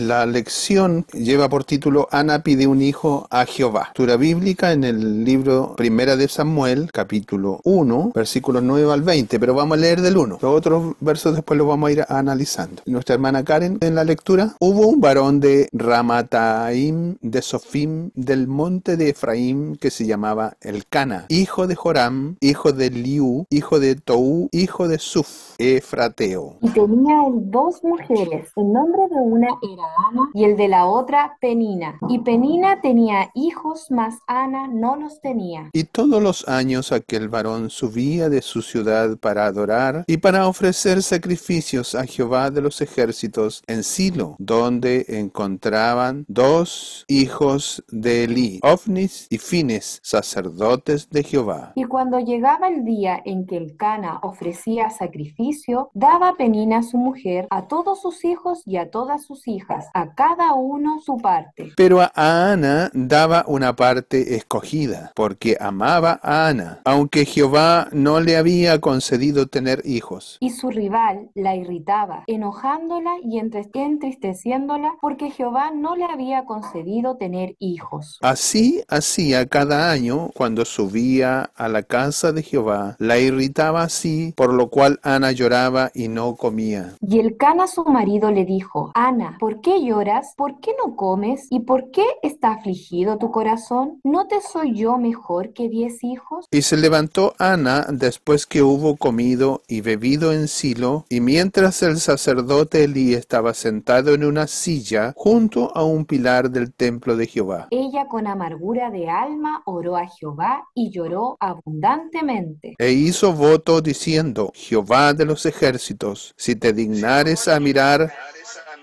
La lección lleva por título Ana pide un hijo a Jehová. Lectura bíblica en el libro Primera de Samuel, capítulo 1, versículos 9 al 20, pero vamos a leer del 1. Los otros versos después los vamos a ir analizando. Nuestra hermana Karen en la lectura: hubo un varón de Ramataim de Sofim del monte de Efraín que se llamaba Elcana, hijo de Joram, hijo de Liu, hijo de Tou, hijo de Suf, efrateo. Y tenía él dos mujeres. El nombre de una era Ana y el de la otra Penina. Y Penina tenía hijos, mas Ana no los tenía. Y todos los años aquel varón subía de su ciudad para adorar y para ofrecer sacrificios a Jehová de los ejércitos en Silo, donde encontraban dos hijos de Elí, Ofnis y Fines, sacerdotes de Jehová. Y cuando llegaba el día en que Elcana ofrecía sacrificio, daba Penina a su mujer, a todos sus hijos y a todas sus hijas, a cada uno su parte. Pero a Ana daba una parte escogida, porque amaba a Ana, aunque Jehová no le había concedido tener hijos. Y su rival la irritaba, enojándola y entristeciéndola, porque Jehová no le había concedido tener hijos. Así hacía cada año cuando subía a la casa de Jehová, la irritaba así, por lo cual Ana lloraba y no comía. Y Elcana su marido le dijo: Ana, ¿por qué lloras? ¿Por qué no comes? ¿Y por qué está afligido tu corazón? ¿No te soy yo mejor que 10 hijos? Y se levantó Ana después que hubo comido y bebido en Silo, y mientras el sacerdote Elí estaba sentado en una silla junto a un pilar del templo de Jehová. Ella con amargura de alma oró a Jehová y lloró abundantemente. E hizo voto diciendo: Jehová de los ejércitos, si te dignares a mirar...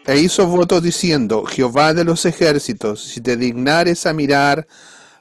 E hizo voto diciendo: Jehová de los ejércitos, si te dignares a mirar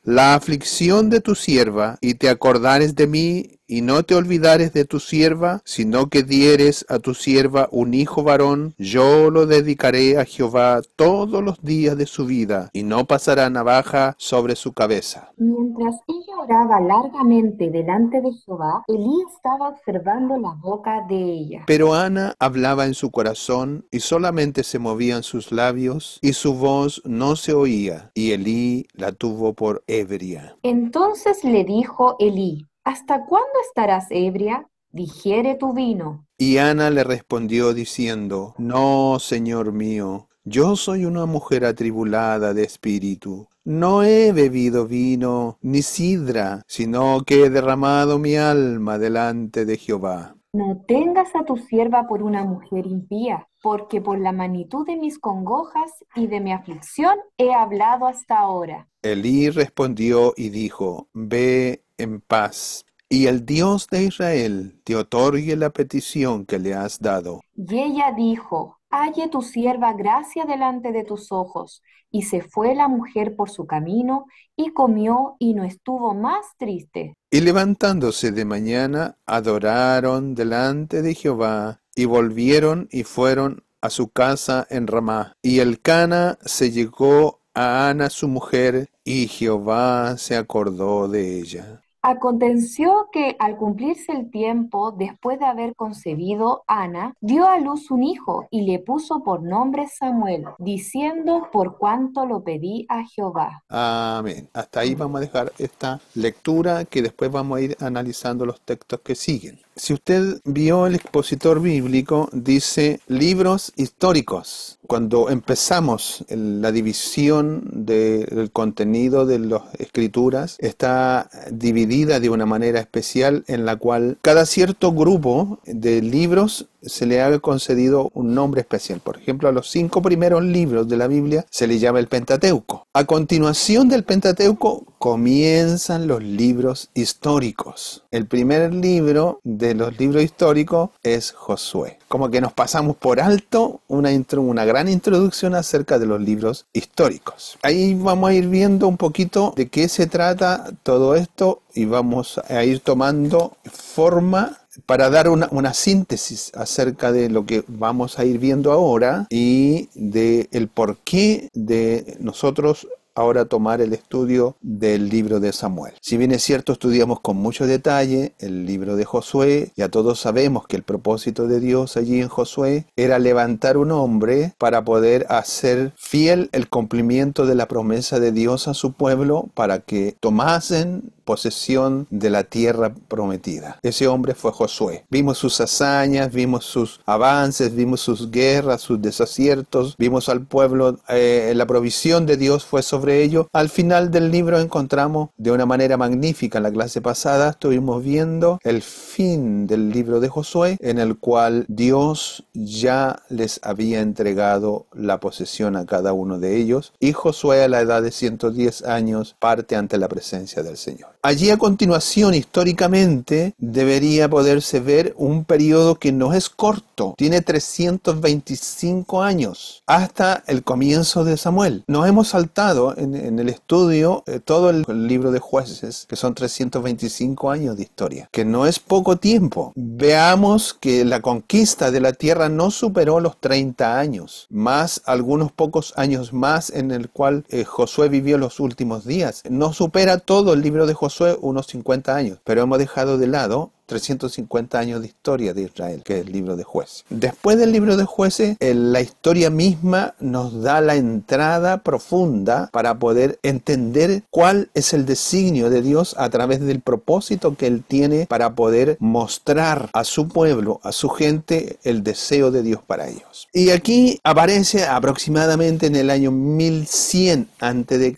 la aflicción de tu sierva, y te acordares de mí, y no te olvidares de tu sierva, sino que dieres a tu sierva un hijo varón, yo lo dedicaré a Jehová todos los días de su vida, y no pasará navaja sobre su cabeza. Mientras ella oraba largamente delante de Jehová, Elí estaba observando la boca de ella. Pero Ana hablaba en su corazón, y solamente se movían sus labios, y su voz no se oía, y Elí la tuvo por ebria. Entonces le dijo Elí: ¿Hasta cuándo estarás ebria? Digiere tu vino. Y Ana le respondió diciendo: No, Señor mío, yo soy una mujer atribulada de espíritu. No he bebido vino ni sidra, sino que he derramado mi alma delante de Jehová. No tengas a tu sierva por una mujer impía, porque por la magnitud de mis congojas y de mi aflicción he hablado hasta ahora. Elí respondió y dijo: Ve en paz, y el Dios de Israel te otorgue la petición que le has dado. Y ella dijo: Halle tu sierva gracia delante de tus ojos. Y se fue la mujer por su camino, y comió, y no estuvo más triste. Y levantándose de mañana, adoraron delante de Jehová, y volvieron y fueron a su casa en Ramá. Y Elcana se llegó a Ana su mujer, y Jehová se acordó de ella. Aconteció que al cumplirse el tiempo, después de haber concebido, Ana dio a luz un hijo y le puso por nombre Samuel, diciendo: por cuanto lo pedí a Jehová. Amén. Hasta ahí vamos a dejar esta lectura, que después vamos a ir analizando los textos que siguen. Si usted vio el expositor bíblico, dice libros históricos. Cuando empezamos la división del contenido de las escrituras, está dividida de una manera especial, en la cual cada cierto grupo de libros se le ha concedido un nombre especial. Por ejemplo, a los 5 primeros libros de la Biblia se le llama el Pentateuco. A continuación del Pentateuco comienzan los libros históricos. El primer libro de los libros históricos es Josué. Como que nos pasamos por alto una gran introducción acerca de los libros históricos. Ahí vamos a ir viendo un poquito de qué se trata todo esto, y vamos a ir tomando forma para dar una síntesis acerca de lo que vamos a ir viendo ahora, y de el porqué de nosotros ahora tomar el estudio del libro de Samuel. Si bien es cierto, estudiamos con mucho detalle el libro de Josué, ya todos sabemos que el propósito de Dios allí en Josué era levantar un hombre para poder hacer fiel el cumplimiento de la promesa de Dios a su pueblo para que tomasen posesión de la tierra prometida. Ese hombre fue Josué. Vimos sus hazañas, vimos sus avances, vimos sus guerras, sus desaciertos, vimos al pueblo, la provisión de Dios fue sobre ellos. Al final del libro encontramos de una manera magnífica, en la clase pasada estuvimos viendo el fin del libro de Josué, en el cual Dios ya les había entregado la posesión a cada uno de ellos, y Josué a la edad de 110 años parte ante la presencia del Señor. Allí a continuación, históricamente, debería poderse ver un periodo que no es corto, tiene 325 años, hasta el comienzo de Samuel. Nos hemos saltado en el estudio todo el libro de Jueces, que son 325 años de historia, que no es poco tiempo. Veamos que la conquista de la tierra no superó los 30 años, más algunos pocos años más en el cual Josué vivió los últimos días. No supera todo el libro de Josué unos 50 años, pero hemos dejado de lado 350 años de historia de Israel, que es el libro de Jueces. Después del libro de Jueces, la historia misma nos da la entrada profunda para poder entender cuál es el designio de Dios a través del propósito que Él tiene para poder mostrar a su pueblo, a su gente, el deseo de Dios para ellos. Y aquí aparece aproximadamente en el año 1100 a.C.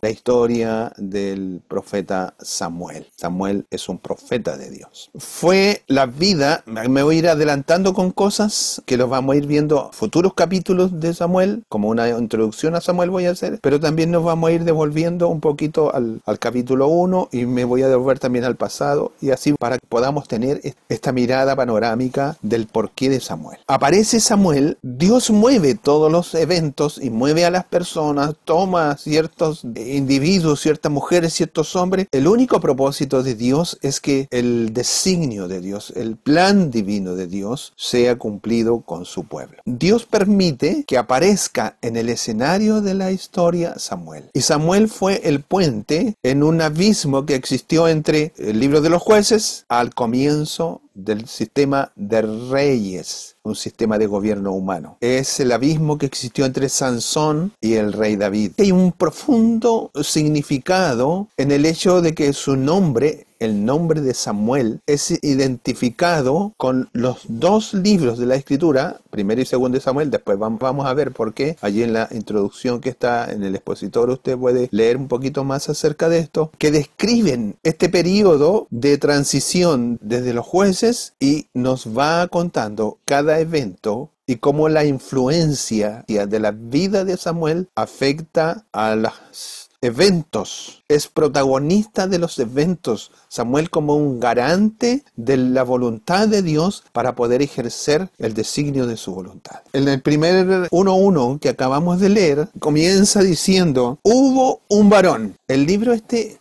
la historia del profeta Samuel. Samuel es un profeta de Dios. Fue la vida, me voy a ir adelantando con cosas que los vamos a ir viendo futuros capítulos de Samuel, como una introducción a Samuel voy a hacer, pero también nos vamos a ir devolviendo un poquito al capítulo 1 y me voy a devolver también al pasado, y así para que podamos tener esta mirada panorámica del porqué de Samuel. Aparece Samuel, Dios mueve todos los eventos y mueve a las personas, toma ciertos individuos, ciertas mujeres, ciertos hombres. El único propósito de Dios es que el designio de Dios, el plan divino de Dios, sea cumplido con su pueblo. Dios permite que aparezca en el escenario de la historia Samuel. Y Samuel fue el puente en un abismo que existió entre el libro de los Jueces al comienzo del sistema de reyes, un sistema de gobierno humano. Es el abismo que existió entre Sansón y el rey David. Hay un profundo significado en el hecho de que su nombre, el nombre de Samuel, es identificado con los dos libros de la Escritura, primero y segundo de Samuel. Después vamos a ver por qué. Allí en la introducción que está en el expositor usted puede leer un poquito más acerca de esto, que describen este periodo de transición desde los jueces y nos va contando cada evento y cómo la influencia de la vida de Samuel afecta a los eventos. Es protagonista de los eventos. Samuel como un garante de la voluntad de Dios para poder ejercer el designio de su voluntad. En el primer 1:1 que acabamos de leer, comienza diciendo, hubo un varón. El libro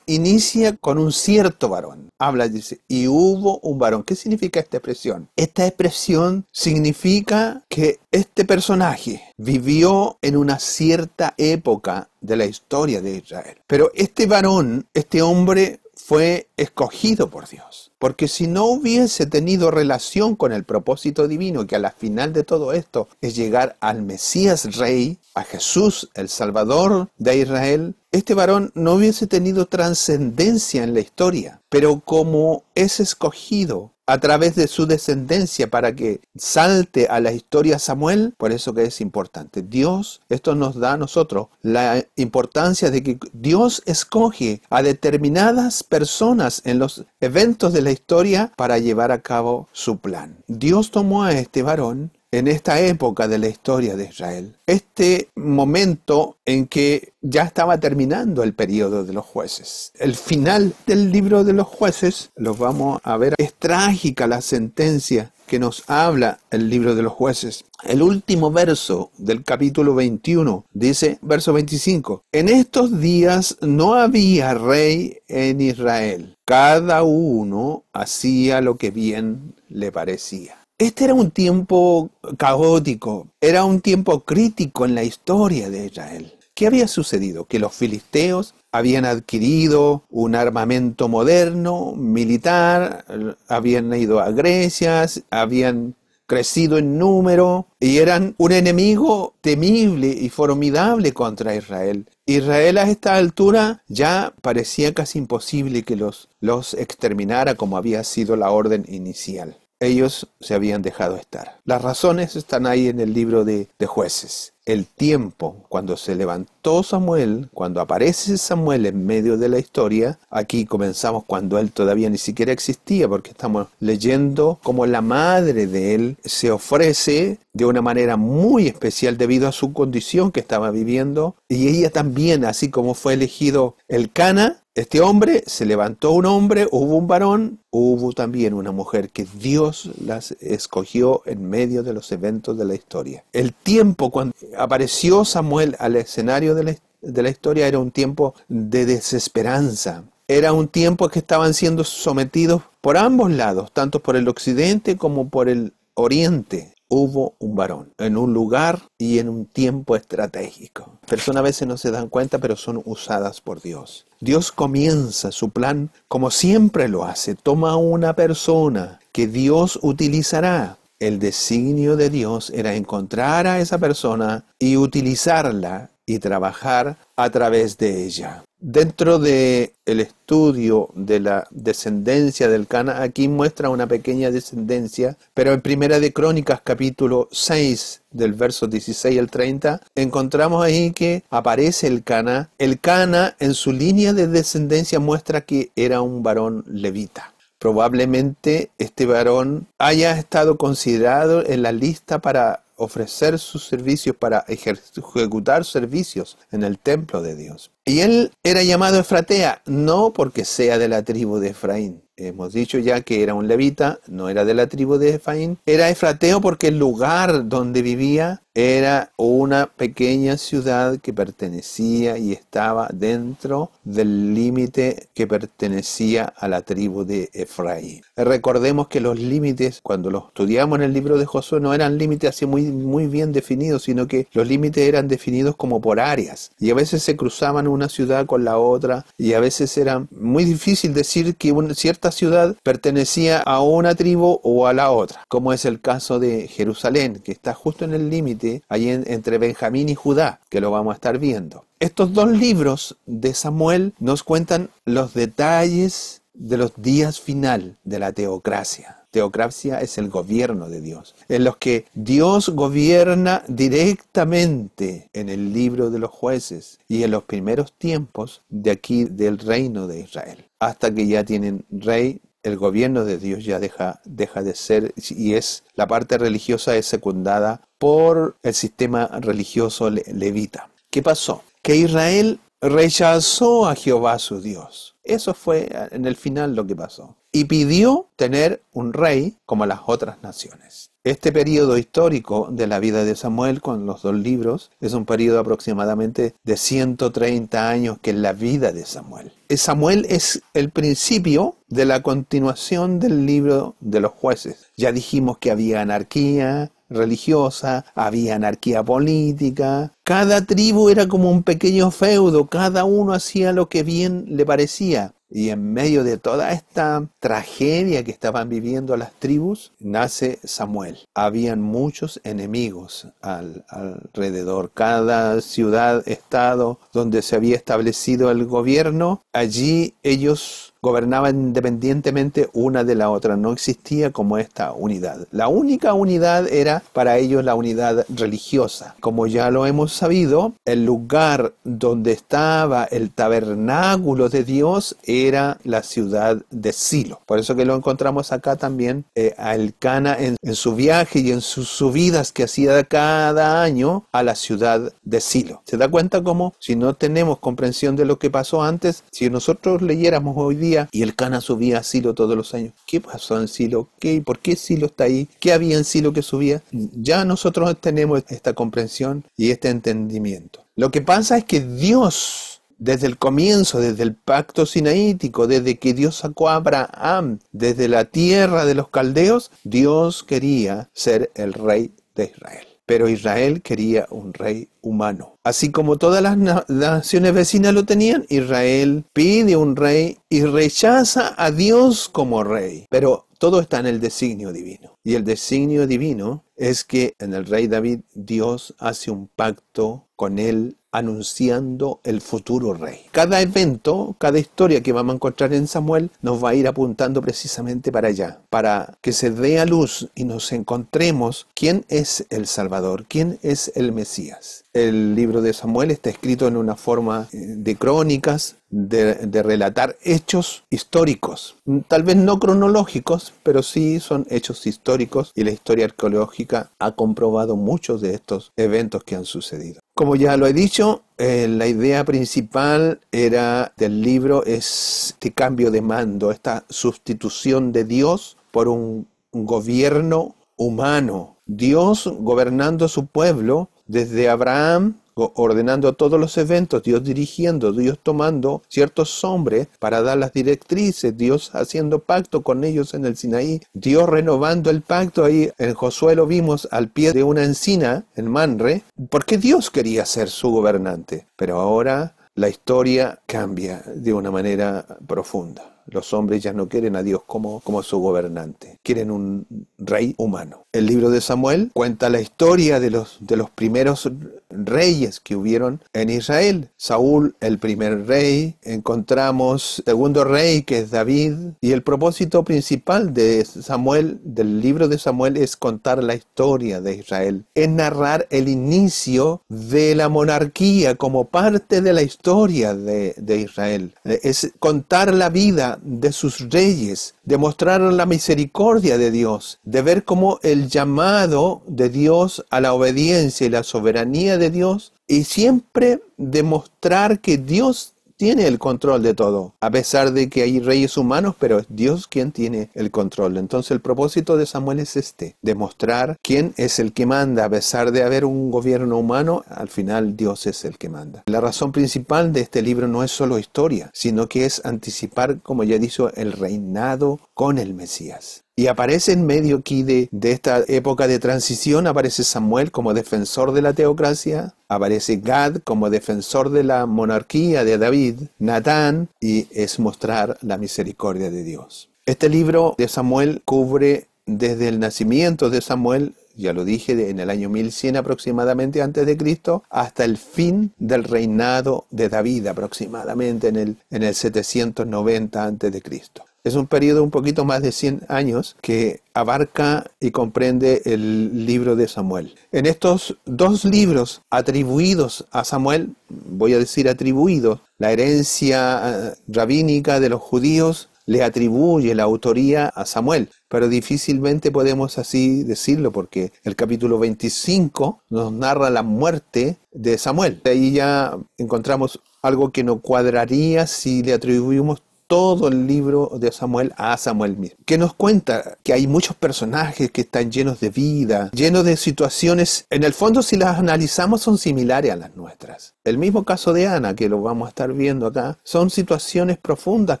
inicia con un cierto varón. Habla, dice, y hubo un varón. ¿Qué significa esta expresión? Esta expresión significa que este personaje vivió en una cierta época de la historia de Israel. Pero este varón, este hombre, fue escogido por Dios. Porque si no hubiese tenido relación con el propósito divino, que a la final de todo esto es llegar al Mesías Rey, a Jesús, el Salvador de Israel, este varón no hubiese tenido trascendencia en la historia. Pero como es escogido a través de su descendencia para que salte a la historia Samuel, por eso que es importante. Dios, esto nos da a nosotros la importancia de que Dios escoge a determinadas personas en los eventos de la historia para llevar a cabo su plan. Dios tomó a este varón en esta época de la historia de Israel, este momento en que ya estaba terminando el periodo de los jueces. El final del libro de los jueces, lo vamos a ver, es trágica la sentencia que nos habla el libro de los jueces. El último verso del capítulo 21 dice, verso 25, en estos días no había rey en Israel, cada uno hacía lo que bien le parecía. Este era un tiempo caótico, era un tiempo crítico en la historia de Israel. ¿Qué había sucedido? Que los filisteos habían adquirido un armamento moderno, militar, habían ido a Grecia, habían crecido en número y eran un enemigo temible y formidable contra Israel. Israel a esta altura ya parecía casi imposible que los exterminara como había sido la orden inicial. Ellos se habían dejado estar. Las razones están ahí en el libro de Jueces. El tiempo, cuando se levantó Samuel, cuando aparece Samuel en medio de la historia, aquí comenzamos cuando él todavía ni siquiera existía, porque estamos leyendo cómo la madre de él se ofrece de una manera muy especial debido a su condición que estaba viviendo, y ella también, así como fue elegido Elcana, este hombre, se levantó un hombre, hubo un varón, hubo también una mujer que Dios las escogió en medio de los eventos de la historia. El tiempo cuando apareció Samuel al escenario de la historia era un tiempo de desesperanza. Era un tiempo que estaban siendo sometidos por ambos lados, tanto por el occidente como por el oriente. Hubo un varón en un lugar y en un tiempo estratégico. Personas a veces no se dan cuenta, pero son usadas por Dios. Dios comienza su plan como siempre lo hace. Toma una persona que Dios utilizará. El designio de Dios era encontrar a esa persona y utilizarla y trabajar a través de ella. Dentro del estudio de la descendencia del Cana, aquí muestra una pequeña descendencia, pero en Primera de Crónicas, capítulo 6, del verso 16 al 30, encontramos ahí que aparece el Cana. El Cana, en su línea de descendencia, muestra que era un varón levita. Probablemente este varón haya estado considerado en la lista para ofrecer sus servicios, para ejecutar servicios en el templo de Dios. Y él era llamado Efratea, no porque sea de la tribu de Efraín. Hemos dicho ya que era un levita, no era de la tribu de Efraín. Era efrateo porque el lugar donde vivía era una pequeña ciudad que pertenecía y estaba dentro del límite que pertenecía a la tribu de Efraín. Recordemos que los límites, cuando los estudiamos en el libro de Josué, no eran límites así muy bien definidos, sino que los límites eran definidos como por áreas. Y a veces se cruzaban una ciudad con la otra, y a veces era muy difícil decir que una cierta ciudad pertenecía a una tribu o a la otra, como es el caso de Jerusalén, que está justo en el límite, allí entre Benjamín y Judá, que lo vamos a estar viendo. Estos dos libros de Samuel nos cuentan los detalles de los días final de la teocracia. Teocracia es el gobierno de Dios, en los que Dios gobierna directamente en el libro de los jueces y en los primeros tiempos de aquí del reino de Israel. Hasta que ya tienen rey, el gobierno de Dios ya deja de ser, y la parte religiosa es secundada por el sistema religioso levita. ¿Qué pasó? Que Israel rechazó a Jehová su Dios. Eso fue en el final lo que pasó. Y pidió tener un rey como las otras naciones. Este periodo histórico de la vida de Samuel con los dos libros es un periodo aproximadamente de 130 años que es la vida de Samuel. Samuel es el principio de la continuación del libro de los jueces. Ya dijimos que había anarquía religiosa, había anarquía política. Cada tribu era como un pequeño feudo, cada uno hacía lo que bien le parecía. Y en medio de toda esta tragedia que estaban viviendo las tribus, nace Samuel. Habían muchos enemigos alrededor. Cada ciudad, estado donde se había establecido el gobierno, allí ellos gobernaban independientemente una de la otra. No existía como esta unidad. La única unidad era para ellos la unidad religiosa. Como ya lo hemos sabido, el lugar donde estaba el tabernáculo de Dios era la ciudad de Silo. Por eso que lo encontramos acá también a Elcana en su viaje y en sus subidas que hacía cada año a la ciudad de Silo. ¿Se da cuenta cómo si no tenemos comprensión de lo que pasó antes, si nosotros leyéramos hoy día y Elcana subía a Silo todos los años? ¿Qué pasó en Silo? ¿Por qué Silo está ahí? ¿Qué había en Silo que subía? Ya nosotros tenemos esta comprensión y este entendimiento. Lo que pasa es que Dios, desde el comienzo, desde el pacto sinaítico, desde que Dios sacó a Abraham desde la tierra de los caldeos, Dios quería ser el rey de Israel. pero Israel quería un rey humano. Así como todas las naciones vecinas lo tenían, Israel pide un rey y rechaza a Dios como rey. Pero todo está en el designio divino. Y el designio divino es que en el rey David Dios hace un pacto con él anunciando el futuro rey. Cada evento, cada historia que vamos a encontrar en Samuel nos va a ir apuntando precisamente para allá, para que se dé a luz y nos encontremos quién es el Salvador, quién es el Mesías. El libro de Samuel está escrito en una forma de crónicas, de relatar hechos históricos, tal vez no cronológicos, pero sí son hechos históricos, y la historia arqueológica ha comprobado muchos de estos eventos que han sucedido. Como ya lo he dicho, la idea principal del libro es este cambio de mando, esta sustitución de Dios por un gobierno humano. Dios gobernando a su pueblo desde Abraham, ordenando todos los eventos, Dios dirigiendo, Dios tomando ciertos hombres para dar las directrices, Dios haciendo pacto con ellos en el Sinaí, Dios renovando el pacto. Ahí en Josué lo vimos al pie de una encina en Manre, porque Dios quería ser su gobernante. Pero ahora la historia cambia de una manera profunda. Los hombres ya no quieren a Dios como su gobernante, quieren un rey humano. El libro de Samuel cuenta la historia de los primeros reyes que hubieron en Israel. Saúl, el primer rey, encontramos el segundo rey, que es David, y el propósito principal de Samuel, del libro de Samuel, es contar la historia de Israel, es narrar el inicio de la monarquía como parte de la historia de Israel, es contar la vida de sus reyes, de mostrar la misericordia de Dios, de ver cómo el llamado de Dios a la obediencia y la soberanía de Dios, y siempre demostrar que Dios tiene el control de todo, a pesar de que hay reyes humanos, pero es Dios quien tiene el control. Entonces el propósito de Samuel es demostrar quién es el que manda. A pesar de haber un gobierno humano, al final Dios es el que manda. La razón principal de este libro no es solo historia, sino que es anticipar, como ya he dicho, el reinado con el Mesías. Y aparece en medio aquí de esta época de transición, aparece Samuel como defensor de la teocracia, aparece Gad como defensor de la monarquía de David, Natán, y es mostrar la misericordia de Dios. Este libro de Samuel cubre desde el nacimiento de Samuel, ya lo dije, en el año 1100 aproximadamente antes de Cristo, hasta el fin del reinado de David, aproximadamente en el 790 antes de Cristo. Es un periodo un poquito más de 100 años que abarca y comprende el libro de Samuel. En estos dos libros atribuidos a Samuel, voy a decir atribuidos, la herencia rabínica de los judíos le atribuye la autoría a Samuel, pero difícilmente podemos así decirlo, porque el capítulo 25 nos narra la muerte de Samuel. De ahí ya encontramos algo que no cuadraría si le atribuimos todo el libro de Samuel a Samuel mismo, que nos cuenta que hay muchos personajes que están llenos de vida, llenos de situaciones, en el fondo si las analizamos son similares a las nuestras. El mismo caso de Ana, que lo vamos a estar viendo acá, son situaciones profundas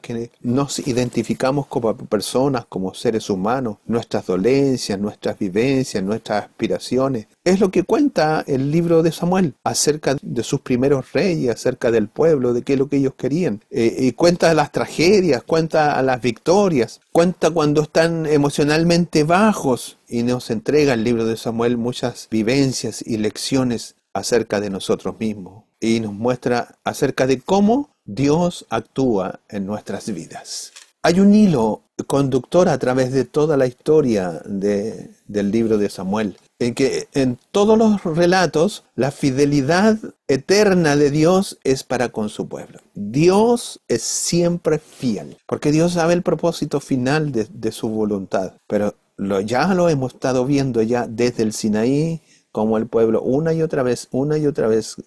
que nos identificamos como personas, como seres humanos, nuestras dolencias, nuestras vivencias, nuestras aspiraciones. Es lo que cuenta el libro de Samuel acerca de sus primeros reyes, acerca del pueblo, de qué es lo que ellos querían. Y cuenta las tragedias, cuenta las victorias, cuenta cuando están emocionalmente bajos, y nos entrega el libro de Samuel muchas vivencias y lecciones acerca de nosotros mismos, y nos muestra acerca de cómo Dios actúa en nuestras vidas. Hay un hilo conductor a través de toda la historia del libro de Samuel, en que en todos los relatos la fidelidad eterna de Dios es para con su pueblo. Dios es siempre fiel, porque Dios sabe el propósito final de su voluntad, pero ya lo hemos estado viendo ya desde el Sinaí, como el pueblo una y otra vez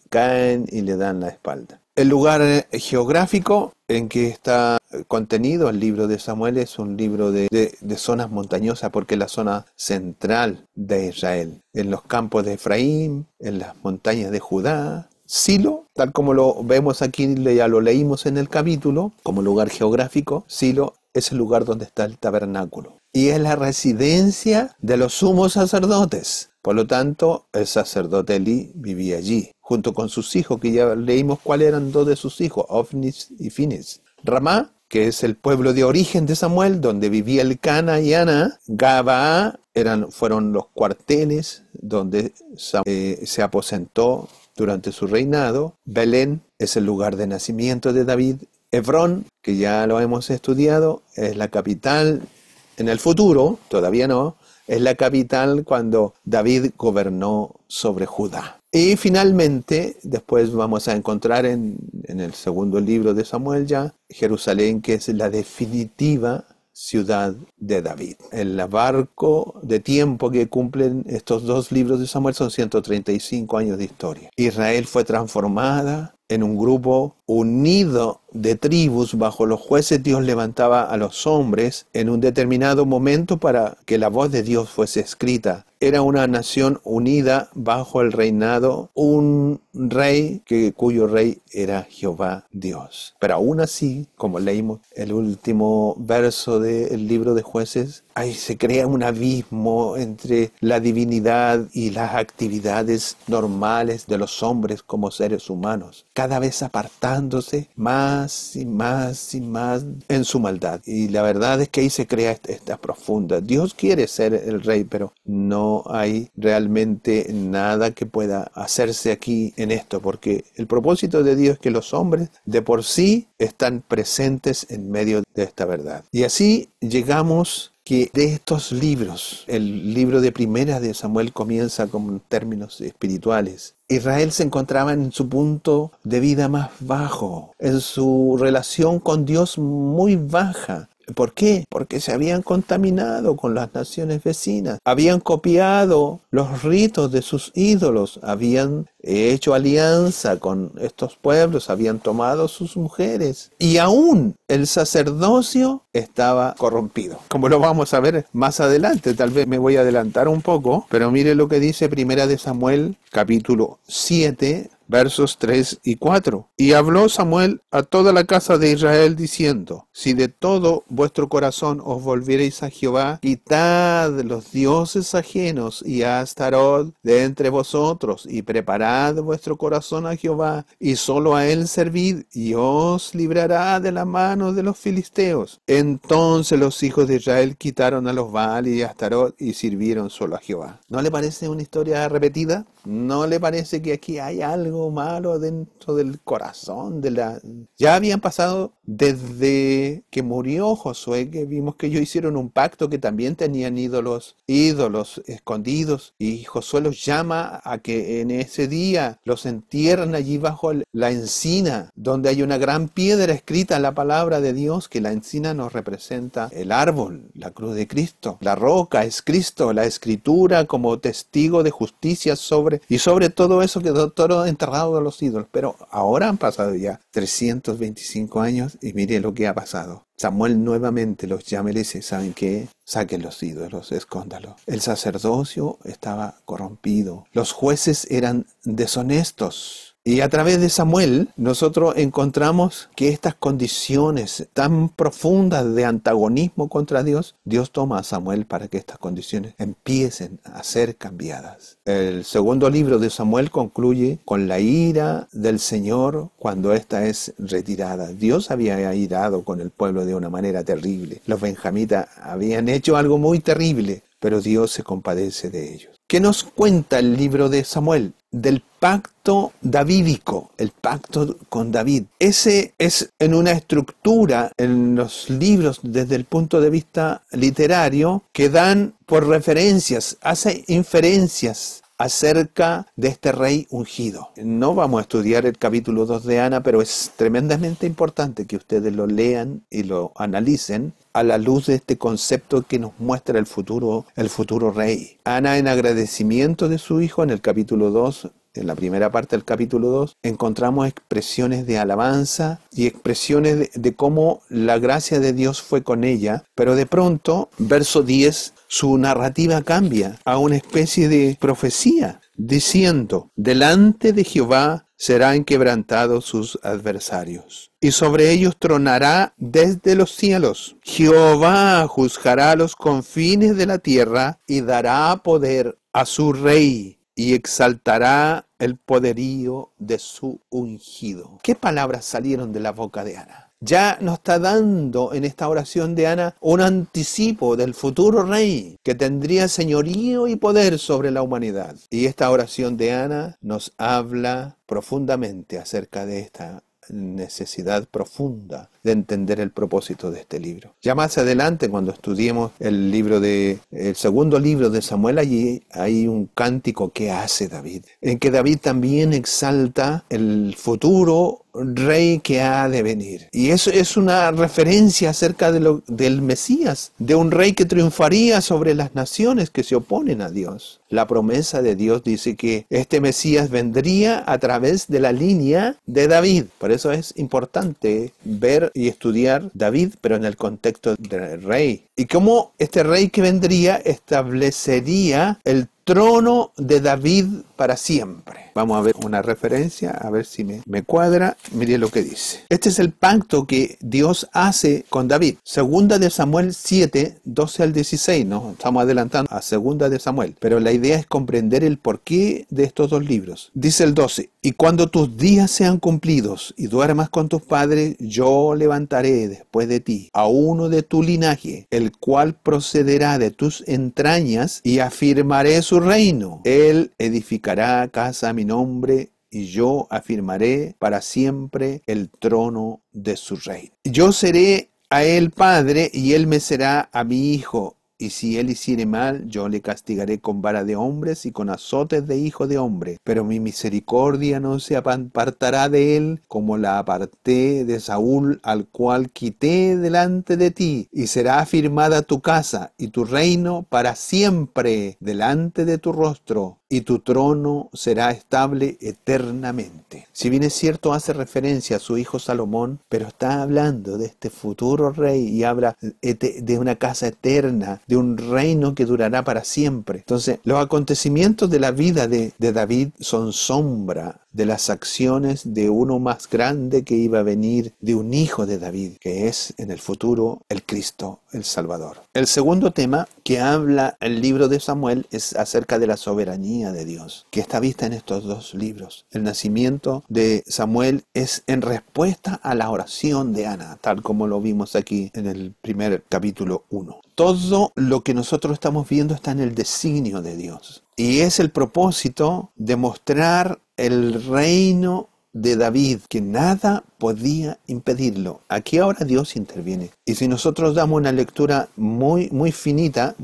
caen y le dan la espalda. El lugar geográfico en que está contenido el libro de Samuel es un libro de zonas montañosas, porque es la zona central de Israel, en los campos de Efraín, en las montañas de Judá. Silo, tal como lo vemos aquí, ya lo leímos en el capítulo, como lugar geográfico, Silo es el lugar donde está el tabernáculo. y es la residencia de los sumos sacerdotes. Por lo tanto, el sacerdote Elí vivía allí, junto con sus hijos, que ya leímos cuáles eran dos de sus hijos, Ofnis y Finis. Ramá, que es el pueblo de origen de Samuel, donde vivía Elcana y Ana. Gabaa fueron los cuarteles donde se aposentó durante su reinado. Belén es el lugar de nacimiento de David. Hebrón, que ya lo hemos estudiado, es la capital en el futuro, todavía no, es la capital cuando David gobernó sobre Judá. Y finalmente, después vamos a encontrar en el segundo libro de Samuel ya, Jerusalén, que es la definitiva ciudad de David. El barco de tiempo que cumplen estos dos libros de Samuel son 135 años de historia. Israel fue transformada en un grupo unido de tribus. Bajo los jueces Dios levantaba a los hombres en un determinado momento para que la voz de Dios fuese escrita. Era una nación unida bajo el reinado, un rey cuyo rey era Jehová Dios. Pero aún así, como leímos el último verso del libro de Jueces, ahí se crea un abismo entre la divinidad y las actividades normales de los hombres como seres humanos, cada vez apartándose más y más y más en su maldad. Y la verdad es que ahí se crea esta profunda. Dios quiere ser el rey, pero no hay realmente nada que pueda hacerse aquí en esto, porque el propósito de Dios es que los hombres de por sí están presentes en medio de esta verdad. Y así llegamos que de estos libros, el libro de Primera de Samuel comienza con términos espirituales. Israel se encontraba en su punto de vida más bajo, en su relación con Dios muy baja. ¿Por qué? Porque se habían contaminado con las naciones vecinas, habían copiado los ritos de sus ídolos, habían hecho alianza con estos pueblos, habían tomado sus mujeres y aún el sacerdocio estaba corrompido. Como lo vamos a ver más adelante, tal vez me voy a adelantar un poco, pero mire lo que dice Primera de Samuel, capítulo 7, versos 3 y 4. Y habló Samuel a toda la casa de Israel diciendo: si de todo vuestro corazón os volviereis a Jehová, quitad los dioses ajenos y a Astarot de entre vosotros, y preparad vuestro corazón a Jehová, y solo a él servid, y os librará de la mano de los filisteos. Entonces los hijos de Israel quitaron a los Baal y a Astarot y sirvieron solo a Jehová. ¿No le parece una historia repetida? ¿No le parece que aquí hay algo malo dentro del corazón de la... Ya habían pasado desde que murió Josué, que vimos que ellos hicieron un pacto que también tenían ídolos escondidos, y Josué los llama a que en ese día los entierren allí bajo la encina, donde hay una gran piedra escrita en la palabra de Dios, que la encina nos representa el árbol, la cruz de Cristo, la roca es Cristo, la escritura como testigo de justicia sobre todo eso que todo enterrado de los ídolos. Pero ahora han pasado ya 325 años y mire lo que ha pasado. Samuel nuevamente los llama y le dice: ¿saben qué? Saquen los ídolos, escóndalos. El sacerdocio estaba corrompido. Los jueces eran deshonestos. Y a través de Samuel nosotros encontramos que estas condiciones tan profundas de antagonismo contra Dios, Dios toma a Samuel para que estas condiciones empiecen a ser cambiadas. El segundo libro de Samuel concluye con la ira del Señor cuando ésta es retirada. Dios había irado con el pueblo de una manera terrible. Los benjamitas habían hecho algo muy terrible, pero Dios se compadece de ellos. ¿Qué nos cuenta el libro de Samuel? Del pacto davídico, el pacto con David. Ese es en una estructura en los libros desde el punto de vista literario que dan por referencias, hace inferencias acerca de este rey ungido. No vamos a estudiar el capítulo 2 de Ana, pero es tremendamente importante que ustedes lo lean y lo analicen a la luz de este concepto que nos muestra el futuro rey. Ana, en agradecimiento de su hijo, en el capítulo 2, en la primera parte del capítulo 2, encontramos expresiones de alabanza y expresiones de cómo la gracia de Dios fue con ella, pero de pronto, verso 10, su narrativa cambia a una especie de profecía. diciendo, delante de Jehová serán quebrantados sus adversarios, y sobre ellos tronará desde los cielos. Jehová juzgará los confines de la tierra y dará poder a su rey, y exaltará el poderío de su ungido. ¿Qué palabras salieron de la boca de Ana? Ya nos está dando en esta oración de Ana un anticipo del futuro rey que tendría señorío y poder sobre la humanidad. Y esta oración de Ana nos habla profundamente acerca de esta necesidad profunda de entender el propósito de este libro. Ya más adelante, cuando estudiemos el segundo libro de Samuel, allí hay un cántico que hace David, en que David también exalta el futuro rey que ha de venir. Y eso es una referencia acerca del Mesías, de un rey que triunfaría sobre las naciones que se oponen a Dios. La promesa de Dios dice que este Mesías vendría a través de la línea de David. Por eso es importante ver y estudiar David, pero en el contexto del rey. Y cómo este rey que vendría establecería el trono de David para siempre. Vamos a ver una referencia, a ver si me cuadra. Mire lo que dice. Este es el pacto que Dios hace con David. Segunda de Samuel 7, 12 al 16. ¿No? Estamos adelantando a Segunda de Samuel. Pero la idea es comprender el porqué de estos dos libros. Dice el 12. Y cuando tus días sean cumplidos y duermas con tus padres, yo levantaré después de ti a uno de tu linaje, el cual procederá de tus entrañas, y afirmaré su reino. Él edificará casa a mi nombre, y yo afirmaré para siempre el trono de su reino. Yo seré a él padre, y él me será a mi hijo. Y si él hiciere mal, yo le castigaré con vara de hombres y con azotes de hijo de hombre. Pero mi misericordia no se apartará de él, como la aparté de Saúl, al cual quité delante de ti. Y será afirmada tu casa y tu reino para siempre delante de tu rostro, y tu trono será estable eternamente. Si bien es cierto, hace referencia a su hijo Salomón, pero está hablando de este futuro rey y habla de una casa eterna, de un reino que durará para siempre. Entonces, los acontecimientos de la vida de David son sombra de las acciones de uno más grande que iba a venir, de un hijo de David, que es en el futuro el Cristo, el Salvador. El segundo tema que habla el libro de Samuel es acerca de la soberanía de Dios, que está vista en estos dos libros. El nacimiento de Samuel es en respuesta a la oración de Ana, tal como lo vimos aquí en el primer capítulo 1. Todo lo que nosotros estamos viendo está en el designio de Dios. Y es el propósito de mostrar el reino de David, que nada podía impedirlo. Aquí ahora Dios interviene. Y si nosotros damos una lectura muy finita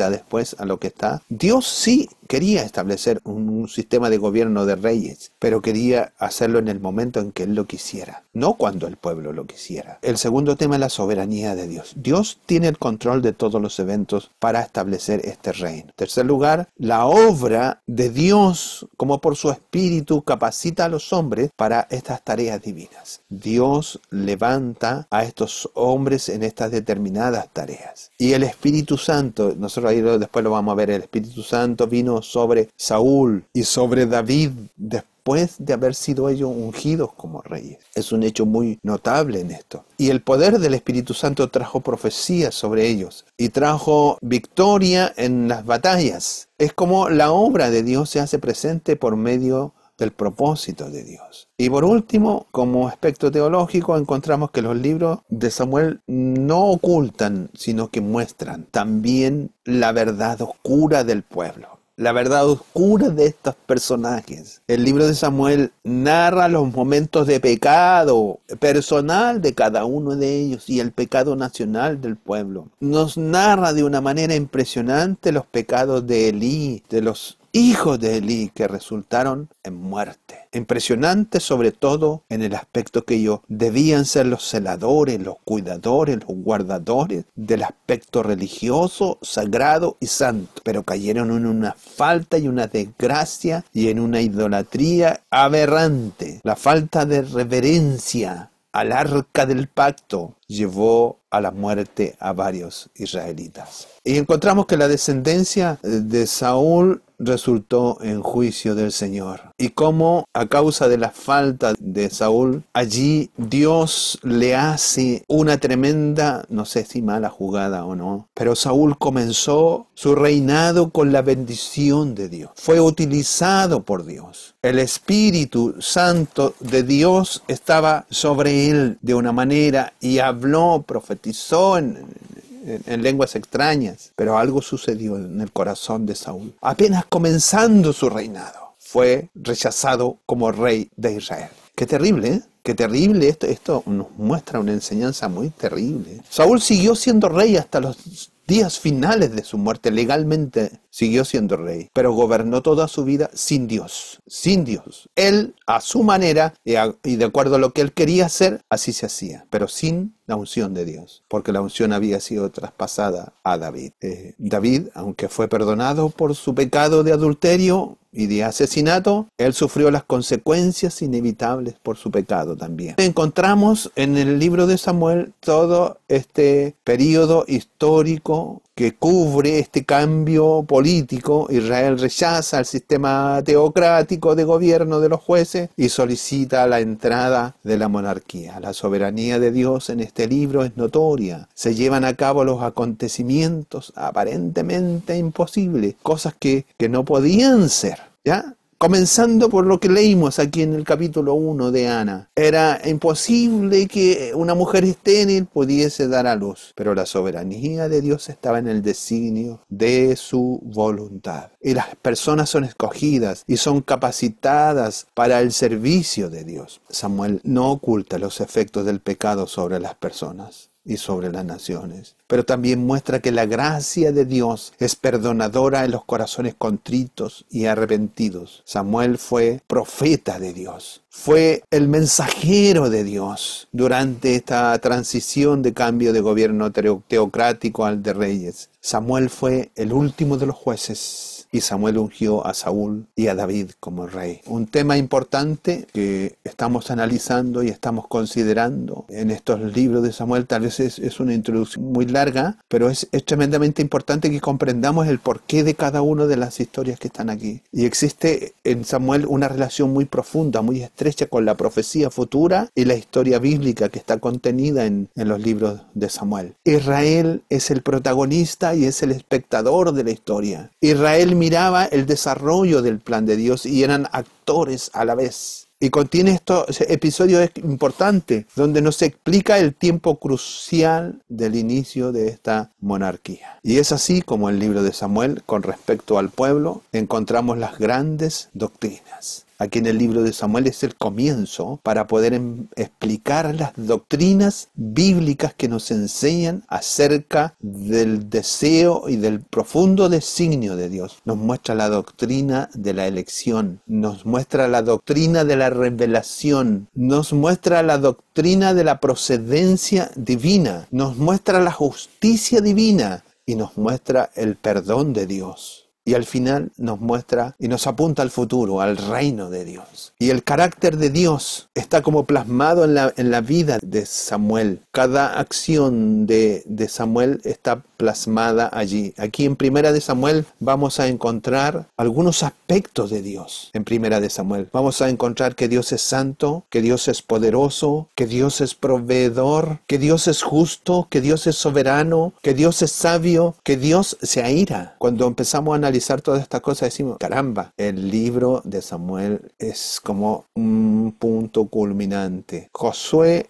después a lo que está, Dios sí quería establecer un sistema de gobierno de reyes, pero quería hacerlo en el momento en que Él lo quisiera, no cuando el pueblo lo quisiera. El segundo tema es la soberanía de Dios. Dios tiene el control de todos los eventos para establecer este reino. En tercer lugar, la obra de Dios, como por su espíritu, capacita a los hombres para estas tareas divinas. Dios levanta a estos hombres en estas determinadas tareas. Y el Espíritu Santo, nosotros ahí después lo vamos a ver, el Espíritu Santo vino sobre Saúl y sobre David después de haber sido ellos ungidos como reyes. Es un hecho muy notable en esto. Y el poder del Espíritu Santo trajo profecías sobre ellos y trajo victoria en las batallas. Es como la obra de Dios se hace presente por medio del propósito de Dios. Y por último, como aspecto teológico, encontramos que los libros de Samuel no ocultan, sino que muestran también la verdad oscura del pueblo, la verdad oscura de estos personajes. El libro de Samuel narra los momentos de pecado personal de cada uno de ellos y el pecado nacional del pueblo. Nos narra de una manera impresionante los pecados de Elí, de los hijos de Elí, que resultaron en muerte. Impresionante sobre todo en el aspecto que ellos debían ser los celadores, los cuidadores, los guardadores del aspecto religioso, sagrado y santo. Pero cayeron en una falta y una desgracia y en una idolatría aberrante. La falta de reverencia al arca del pacto llevó a la muerte a varios israelitas. Y encontramos que la descendencia de Saúl resultó en juicio del Señor. Y cómo a causa de la falta de Saúl, allí Dios le hace una tremenda, no sé si mala jugada o no, pero Saúl comenzó su reinado con la bendición de Dios. Fue utilizado por Dios. El Espíritu Santo de Dios estaba sobre él de una manera y habló, profetizó en lenguas extrañas, pero algo sucedió en el corazón de Saúl. Apenas comenzando su reinado, fue rechazado como rey de Israel. Qué terrible, ¿eh? Qué terrible, esto nos muestra una enseñanza muy terrible. Saúl siguió siendo rey hasta los días finales de su muerte, legalmente siguió siendo rey, pero gobernó toda su vida sin Dios, sin Dios. Él, a su manera, y de acuerdo a lo que él quería hacer, así se hacía, pero sin la unción de Dios, porque la unción había sido traspasada a David. David, aunque fue perdonado por su pecado de adulterio y de asesinato, él sufrió las consecuencias inevitables por su pecado también. Encontramos en el libro de Samuel todo este periodo histórico que cubre este cambio político. Israel rechaza el sistema teocrático de gobierno de los jueces y solicita la entrada de la monarquía. La soberanía de Dios en este libro es notoria. Se llevan a cabo los acontecimientos aparentemente imposibles, cosas que no podían ser, ¿ya? Comenzando por lo que leímos aquí en el capítulo 1 de Ana. Era imposible que una mujer estéril pudiese dar a luz, pero la soberanía de Dios estaba en el designio de su voluntad. Y las personas son escogidas y son capacitadas para el servicio de Dios. Samuel no oculta los efectos del pecado sobre las personas y sobre las naciones, pero también muestra que la gracia de Dios es perdonadora en los corazones contritos y arrepentidos. Samuel fue profeta de Dios, fue el mensajero de Dios durante esta transición de cambio de gobierno teocrático al de reyes. Samuel fue el último de los jueces. Y Samuel ungió a Saúl y a David como rey. Un tema importante que estamos analizando y estamos considerando en estos libros de Samuel. Tal vez es una introducción muy larga, pero es tremendamente importante que comprendamos el porqué de cada una de las historias que están aquí. Y existe en Samuel una relación muy profunda, muy estrecha con la profecía futura y la historia bíblica que está contenida en los libros de Samuel. Israel es el protagonista y es el espectador de la historia. Israel miraba el desarrollo del plan de Dios y eran actores a la vez. Y contiene ese episodio importante donde nos explica el tiempo crucial del inicio de esta monarquía. Y es así como en el libro de Samuel, con respecto al pueblo, encontramos las grandes doctrinas. Aquí en el libro de Samuel es el comienzo para poder explicar las doctrinas bíblicas que nos enseñan acerca del deseo y del profundo designio de Dios. Nos muestra la doctrina de la elección, nos muestra la doctrina de la revelación, nos muestra la doctrina de la procedencia divina, nos muestra la justicia divina y nos muestra el perdón de Dios. Y al final nos muestra y nos apunta al futuro, al reino de Dios. Y el carácter de Dios está como plasmado en la vida de Samuel. Cada acción de Samuel está plasmada allí. Aquí en Primera de Samuel vamos a encontrar algunos aspectos de Dios. En Primera de Samuel vamos a encontrar que Dios es santo, que Dios es poderoso, que Dios es proveedor, que Dios es justo, que Dios es soberano, que Dios es sabio, que Dios se aira. Cuando empezamos a analizar todas estas cosas decimos, caramba, el libro de Samuel es como un punto culminante.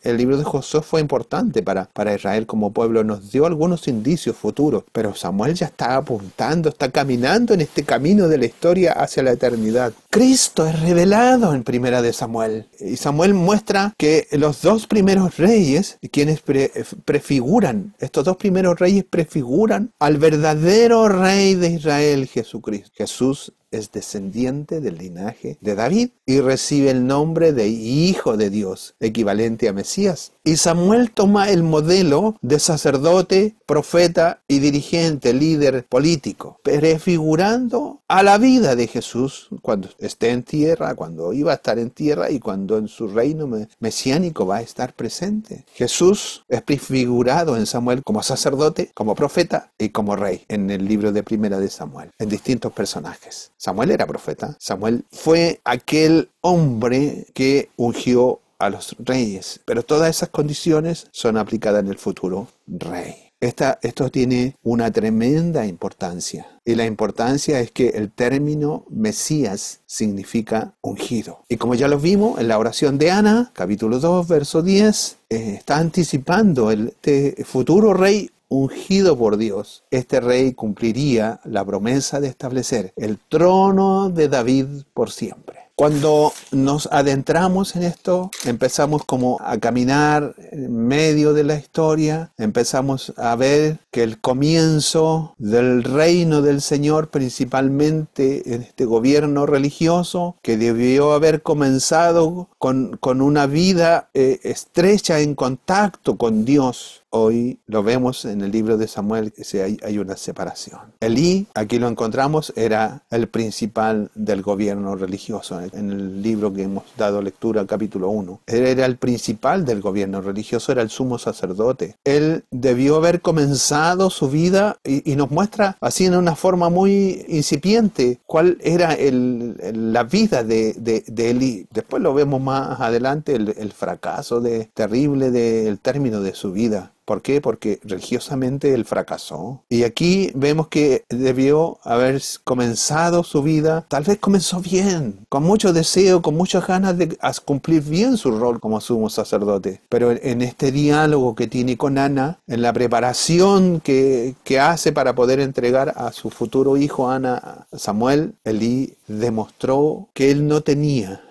El libro de Josué fue importante para Israel como pueblo, nos dio algunos indicios futuros, pero Samuel ya está apuntando, está caminando en este camino de la historia hacia la eternidad. Cristo es revelado en Primera de Samuel, y Samuel muestra que los dos primeros reyes, quienes prefiguran, estos dos primeros reyes prefiguran al verdadero rey de Israel, Jesucristo. Jesús es descendiente del linaje de David y recibe el nombre de Hijo de Dios, equivalente a Mesías. Y Samuel toma el modelo de sacerdote, profeta y dirigente, líder político, prefigurando a la vida de Jesús cuando esté en tierra, cuando iba a estar en tierra y cuando cuando en su reino mesiánico va a estar presente. Jesús es prefigurado en Samuel como sacerdote, como profeta y como rey en el libro de Primera de Samuel, en distintos personajes. Samuel era profeta. Samuel fue aquel hombre que ungió a los reyes, pero todas esas condiciones son aplicadas en el futuro rey. Esto tiene una tremenda importancia, y la importancia es que el término Mesías significa ungido. Y como ya lo vimos en la oración de Ana, capítulo 2, verso 10, está anticipando este futuro rey ungido por Dios. Este rey cumpliría la promesa de establecer el trono de David por siempre. Cuando nos adentramos en esto, empezamos como a caminar en medio de la historia, empezamos a ver que el comienzo del reino del Señor, principalmente en este gobierno religioso, que debió haber comenzado con una vida estrecha en contacto con Dios. Hoy lo vemos en el libro de Samuel, que hay una separación. Elí, aquí lo encontramos, era el principal del gobierno religioso. En el libro que hemos dado lectura, capítulo 1. Él era el principal del gobierno religioso, era el sumo sacerdote. Él debió haber comenzado su vida y nos muestra así en una forma muy incipiente cuál era la vida de Elí. Después lo vemos más adelante, el fracaso terrible del término de su vida. ¿Por qué? Porque religiosamente él fracasó. Y aquí vemos que debió haber comenzado su vida, tal vez comenzó bien, con mucho deseo, con muchas ganas de cumplir bien su rol como sumo sacerdote. Pero en este diálogo que tiene con Ana, en la preparación que hace para poder entregar a su futuro hijo a Samuel, Elí demostró que él no tenía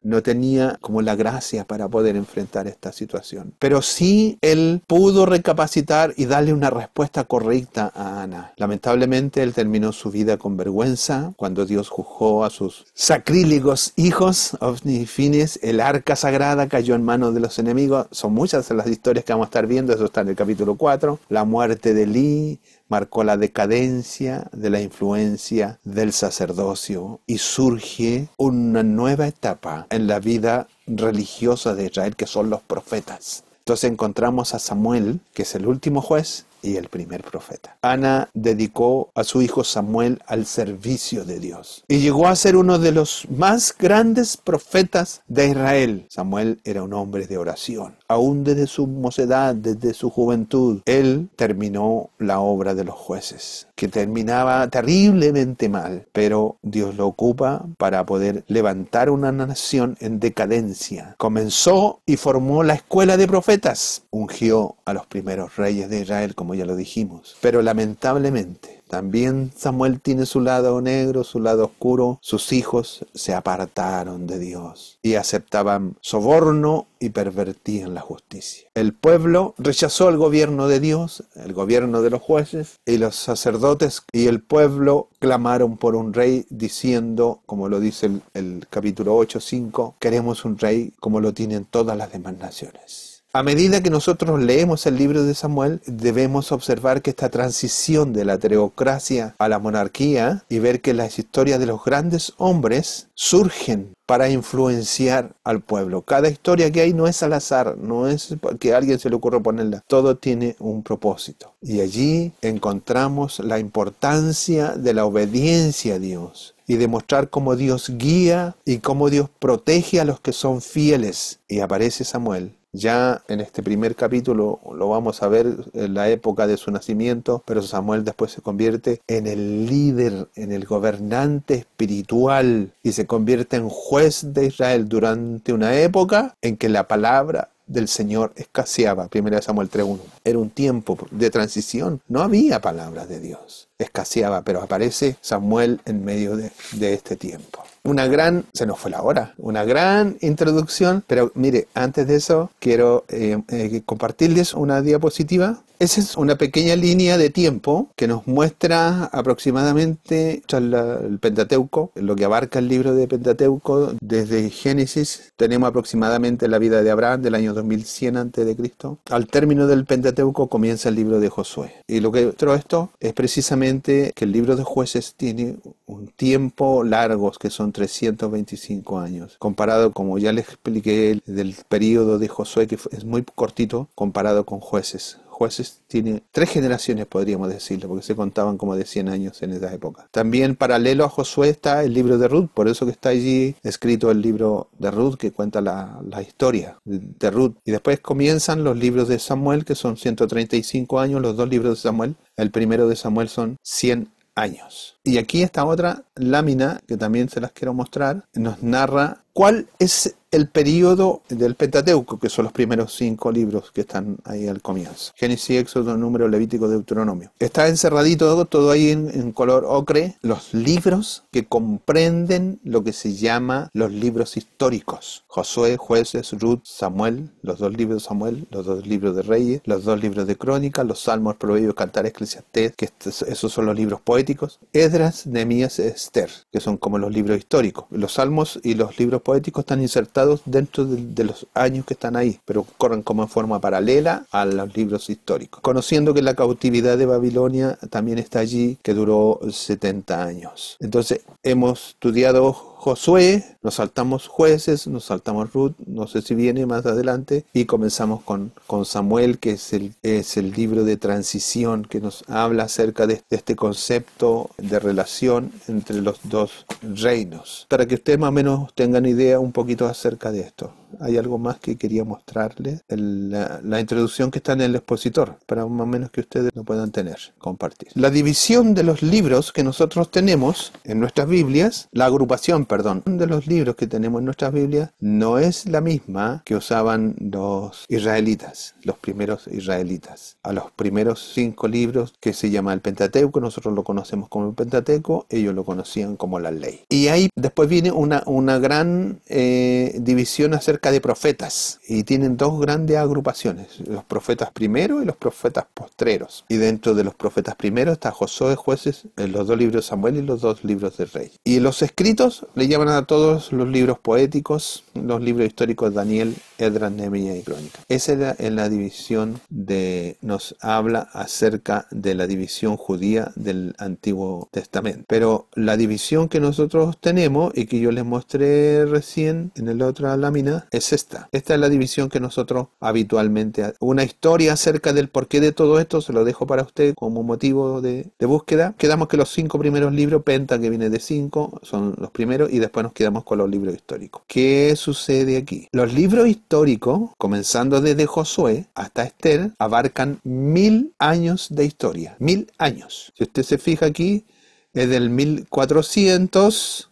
como la gracia para poder enfrentar esta situación. Pero sí él pudo recapacitar y darle una respuesta correcta a Ana. Lamentablemente él terminó su vida con vergüenza cuando Dios juzgó a sus sacrílegos hijos, Ofni y Fines. El arca sagrada cayó en manos de los enemigos. Son muchas las historias que vamos a estar viendo, eso está en el capítulo 4. La muerte de Elí marcó la decadencia de la influencia del sacerdocio y surge una nueva etapa en la vida religiosa de Israel, que son los profetas. Entonces encontramos a Samuel, que es el último juez y el primer profeta. Ana dedicó a su hijo Samuel al servicio de Dios y llegó a ser uno de los más grandes profetas de Israel. Samuel era un hombre de oración. Aún desde su mocedad, desde su juventud, él terminó la obra de los jueces, que terminaba terriblemente mal, pero Dios lo ocupa para poder levantar una nación en decadencia. Comenzó y formó la escuela de profetas, ungió a los primeros reyes de Israel, como ya lo dijimos, pero lamentablemente también Samuel tiene su lado negro, su lado oscuro. Sus hijos se apartaron de Dios y aceptaban soborno y pervertían la justicia. El pueblo rechazó el gobierno de Dios, el gobierno de los jueces, y los sacerdotes y el pueblo clamaron por un rey diciendo, como lo dice el capítulo 8:5, queremos un rey como lo tienen todas las demás naciones. A medida que nosotros leemos el libro de Samuel, debemos observar que esta transición de la teocracia a la monarquía y ver que las historias de los grandes hombres surgen para influenciar al pueblo. Cada historia que hay no es al azar, no es porque a alguien se le ocurre ponerla. Todo tiene un propósito. Y allí encontramos la importancia de la obediencia a Dios y demostrar cómo Dios guía y cómo Dios protege a los que son fieles. Y aparece Samuel. Ya en este primer capítulo lo vamos a ver en la época de su nacimiento, pero Samuel después se convierte en el líder, en el gobernante espiritual y se convierte en juez de Israel durante una época en que la palabra del Señor escaseaba. 1 Samuel 3:1. Era un tiempo de transición, no había palabras de Dios, escaseaba, pero aparece Samuel en medio de este tiempo. Se nos fue la hora, una gran introducción, pero mire, antes de eso quiero compartirles una diapositiva esa es una pequeña línea de tiempo que nos muestra aproximadamente el Pentateuco, lo que abarca el libro de Pentateuco. Desde Génesis tenemos aproximadamente la vida de Abraham del año 2100 a.C. Al término del Pentateuco comienza el libro de Josué. Y lo que mostró esto es precisamente que el libro de Jueces tiene un tiempo largo, que son 325 años, comparado, como ya les expliqué, del periodo de Josué, que es muy cortito comparado con Jueces. Jueces tiene 3 generaciones, podríamos decirlo, porque se contaban como de 100 años en esa época. También paralelo a Josué está el libro de Ruth, por eso que está allí escrito el libro de Ruth, que cuenta la historia de Ruth. Y después comienzan los libros de Samuel, que son 135 años, los 2 libros de Samuel. El primero de Samuel son 100 años. Y aquí esta otra lámina, que también se las quiero mostrar, nos narra cuál es el periodo del Pentateuco, que son los primeros 5 libros que están ahí al comienzo. Génesis, Éxodo, Número, Levítico, Deuteronomio. Está encerradito todo ahí en color ocre, los libros que comprenden lo que se llama los libros históricos. Josué, Jueces, Ruth, Samuel, los 2 libros de Samuel, los 2 libros de Reyes, los 2 libros de Crónicas, los Salmos, Proverbios, Cantares, Eclesiastés, que esos son los libros poéticos. Esdras, Nehemías, Esther, que son como los libros históricos. Los Salmos y los libros poéticos están insertados dentro de los años que están ahí, pero corren como en forma paralela a los libros históricos. Conociendo que la cautividad de Babilonia también está allí, que duró 70 años. Entonces, hemos estudiado Josué, nos saltamos Jueces, nos saltamos Ruth, no sé si viene más adelante, y comenzamos con Samuel, que es el libro de transición que nos habla acerca de este concepto de relación entre los 2 reinos. Para que ustedes más o menos tengan idea un poquito acerca de esto. Hay algo más que quería mostrarles, la introducción que está en el expositor, para más o menos que ustedes lo puedan tener, compartir. La división de los libros que nosotros tenemos en nuestras Biblias, la agrupación, de los libros que tenemos en nuestras Biblias, no es la misma que usaban los israelitas, los primeros israelitas. A los primeros 5 libros, que se llama el Pentateuco, nosotros lo conocemos como el Pentateuco, ellos lo conocían como la ley. Y ahí después viene una gran división acerca de profetas, y tienen 2 grandes agrupaciones, los profetas primeros y los profetas postreros. Y dentro de los profetas primeros está Josué, Jueces, los 2 libros de Samuel y los 2 libros de Rey. Y los escritos le llaman a todos los libros poéticos, los libros históricos de Daniel, Esdras, Nehemías y Crónicas. Esa es la división nos habla acerca de la división judía del Antiguo Testamento. Pero la división que nosotros tenemos y que yo les mostré recién en la otra lámina es esta. Esta es la división que nosotros habitualmente. Una historia acerca del porqué de todo esto se lo dejo para usted como motivo de búsqueda. Quedamos que los 5 primeros libros, Penta, que viene de 5, son los primeros, y después nos quedamos con los libros históricos. ¿Qué sucede aquí? Los libros históricos, comenzando desde Josué hasta Esther, abarcan 1000 años de historia. 1000 años. Si usted se fija aquí, es del 1400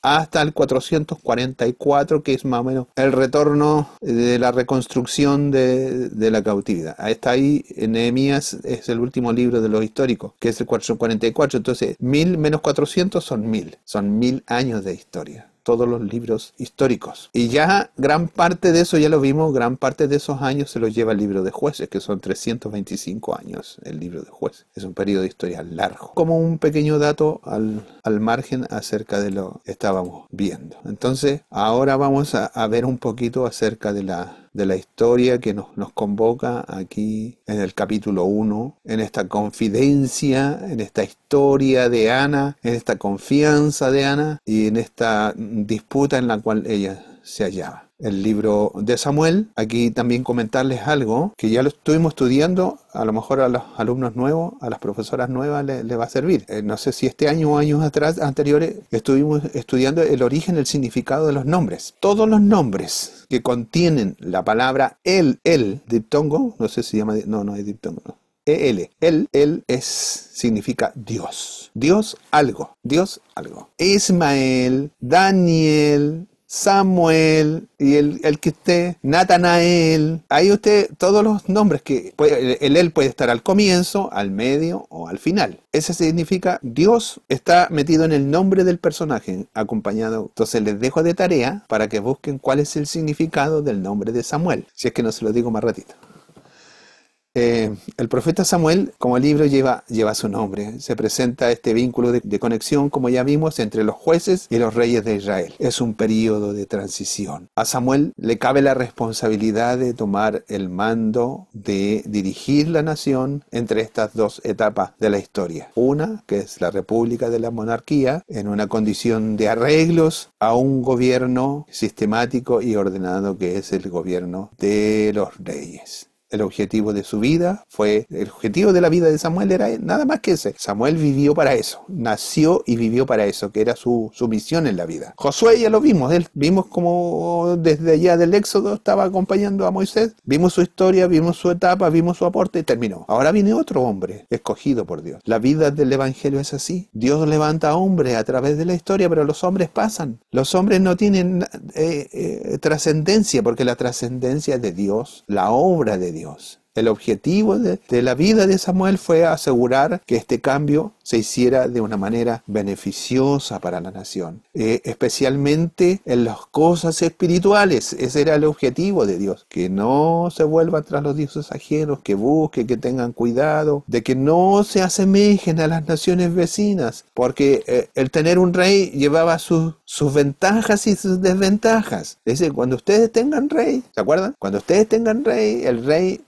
hasta el 444, que es más o menos el retorno de la reconstrucción de la cautividad. Está ahí, Nehemías es el último libro de los históricos, que es el 444. Entonces, 1000 menos 400 son 1000. Son 1000 años de historia. Todos los libros históricos. Y ya gran parte de eso, ya lo vimos, gran parte de esos años se los lleva el libro de Jueces, que son 325 años el libro de Jueces. Es un periodo de historia largo. Como un pequeño dato al margen acerca de lo que estábamos viendo. Entonces, ahora vamos a ver un poquito acerca de la historia que nos convoca aquí en el capítulo 1, en esta confidencia, en esta historia de Ana, en esta confianza de Ana y en esta disputa en la cual ella se hallaba. El libro de Samuel, aquí también comentarles algo que ya lo estuvimos estudiando, a lo mejor a los alumnos nuevos, a las profesoras nuevas les va a servir. No sé si este año o años anteriores estuvimos estudiando el origen, el significado de los nombres. Todos los nombres que contienen la palabra el, diptongo, no sé si se llama, no es diptongo, no. Significa Dios. Dios algo. Ismael, Daniel, Samuel y el que esté, Natanael. Ahí usted, todos los nombres que él puede estar al comienzo, al medio o al final. Ese significa Dios está metido en el nombre del personaje, acompañado. Entonces les dejo de tarea para que busquen cuál es el significado del nombre de Samuel. Si es que no se lo digo más ratito. El profeta Samuel, como libro, lleva su nombre. Se presenta este vínculo de conexión, como ya vimos, entre los jueces y los reyes de Israel. Es un período de transición. A Samuel le cabe la responsabilidad de tomar el mando de dirigir la nación entre estas dos etapas de la historia. Una, que es la república de la monarquía, en una condición de arreglos a un gobierno sistemático y ordenado que es el gobierno de los reyes. El objetivo de su vida el objetivo de la vida de Samuel era nada más que ese. Samuel vivió para eso, nació y vivió para eso, que era su misión en la vida. Josué ya lo vimos, vimos como desde allá del Éxodo estaba acompañando a Moisés, vimos su historia, vimos su etapa, vimos su aporte y terminó. Ahora viene otro hombre escogido por Dios. La vida del Evangelio es así. Dios levanta a hombres a través de la historia, pero los hombres pasan. Los hombres no tienen trascendencia, porque la trascendencia es de Dios, la obra de Dios. El objetivo de la vida de Samuel fue asegurar que este cambio se hiciera de una manera beneficiosa para la nación, especialmente en las cosas espirituales. Ese era el objetivo de Dios, que no se vuelvan tras los dioses ajenos, que busquen, que tengan cuidado, de que no se asemejen a las naciones vecinas, porque el tener un rey llevaba sus ventajas y sus desventajas. Es decir, cuando ustedes tengan rey, ¿se acuerdan? Cuando ustedes tengan rey, el rey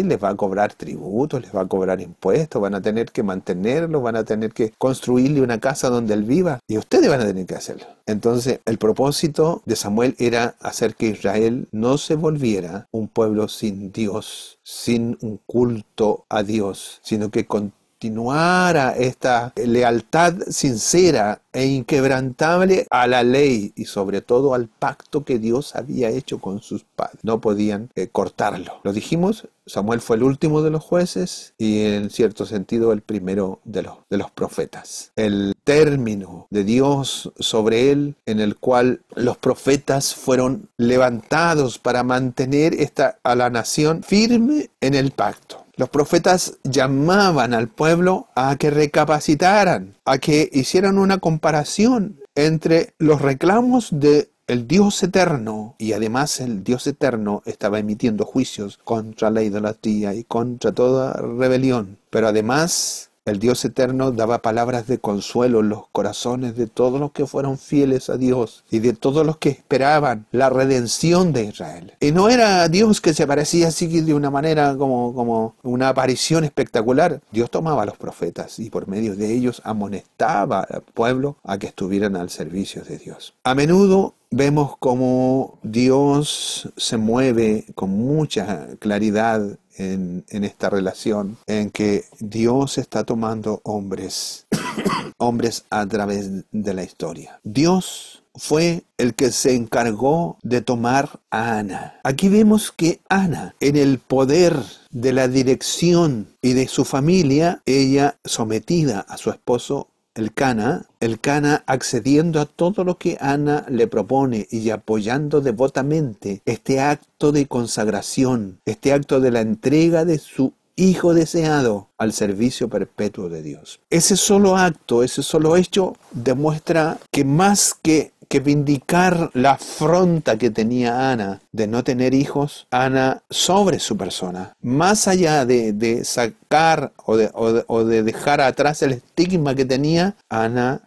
les va a cobrar tributos, les va a cobrar impuestos, van a tener que mantenerlo, van a tener que construirle una casa donde él viva, y ustedes van a tener que hacerlo. Entonces, el propósito de Samuel era hacer que Israel no se volviera un pueblo sin Dios, sin un culto a Dios, sino que continuara esta lealtad sincera e inquebrantable a la ley y sobre todo al pacto que Dios había hecho con sus padres. No podían cortarlo. Lo dijimos, Samuel fue el último de los jueces y en cierto sentido el primero de los profetas. El término de Dios sobre él, en el cual los profetas fueron levantados para mantener a la nación firme en el pacto. Los profetas llamaban al pueblo a que recapacitaran, a que hicieran una comparación entre los reclamos del Dios eterno, y además el Dios eterno estaba emitiendo juicios contra la idolatría y contra toda rebelión, pero además el Dios eterno daba palabras de consuelo en los corazones de todos los que fueron fieles a Dios y de todos los que esperaban la redención de Israel. Y no era Dios que se aparecía así de una manera como una aparición espectacular. Dios tomaba a los profetas y por medio de ellos amonestaba al pueblo a que estuvieran al servicio de Dios. A menudo vemos cómo Dios se mueve con mucha claridad en esta relación, en que Dios está tomando hombres a través de la historia. Dios fue el que se encargó de tomar a Ana. Aquí vemos que Ana, en el poder de la dirección y de su familia, ella sometida a su esposo Elcana accediendo a todo lo que Ana le propone y apoyando devotamente este acto de consagración, este acto de la entrega de su hijo deseado al servicio perpetuo de Dios. Ese solo acto, ese solo hecho demuestra que más que vindicar la afrenta que tenía Ana de no tener hijos, Ana sobre su persona, más allá de sacar o de dejar atrás el estigma que tenía,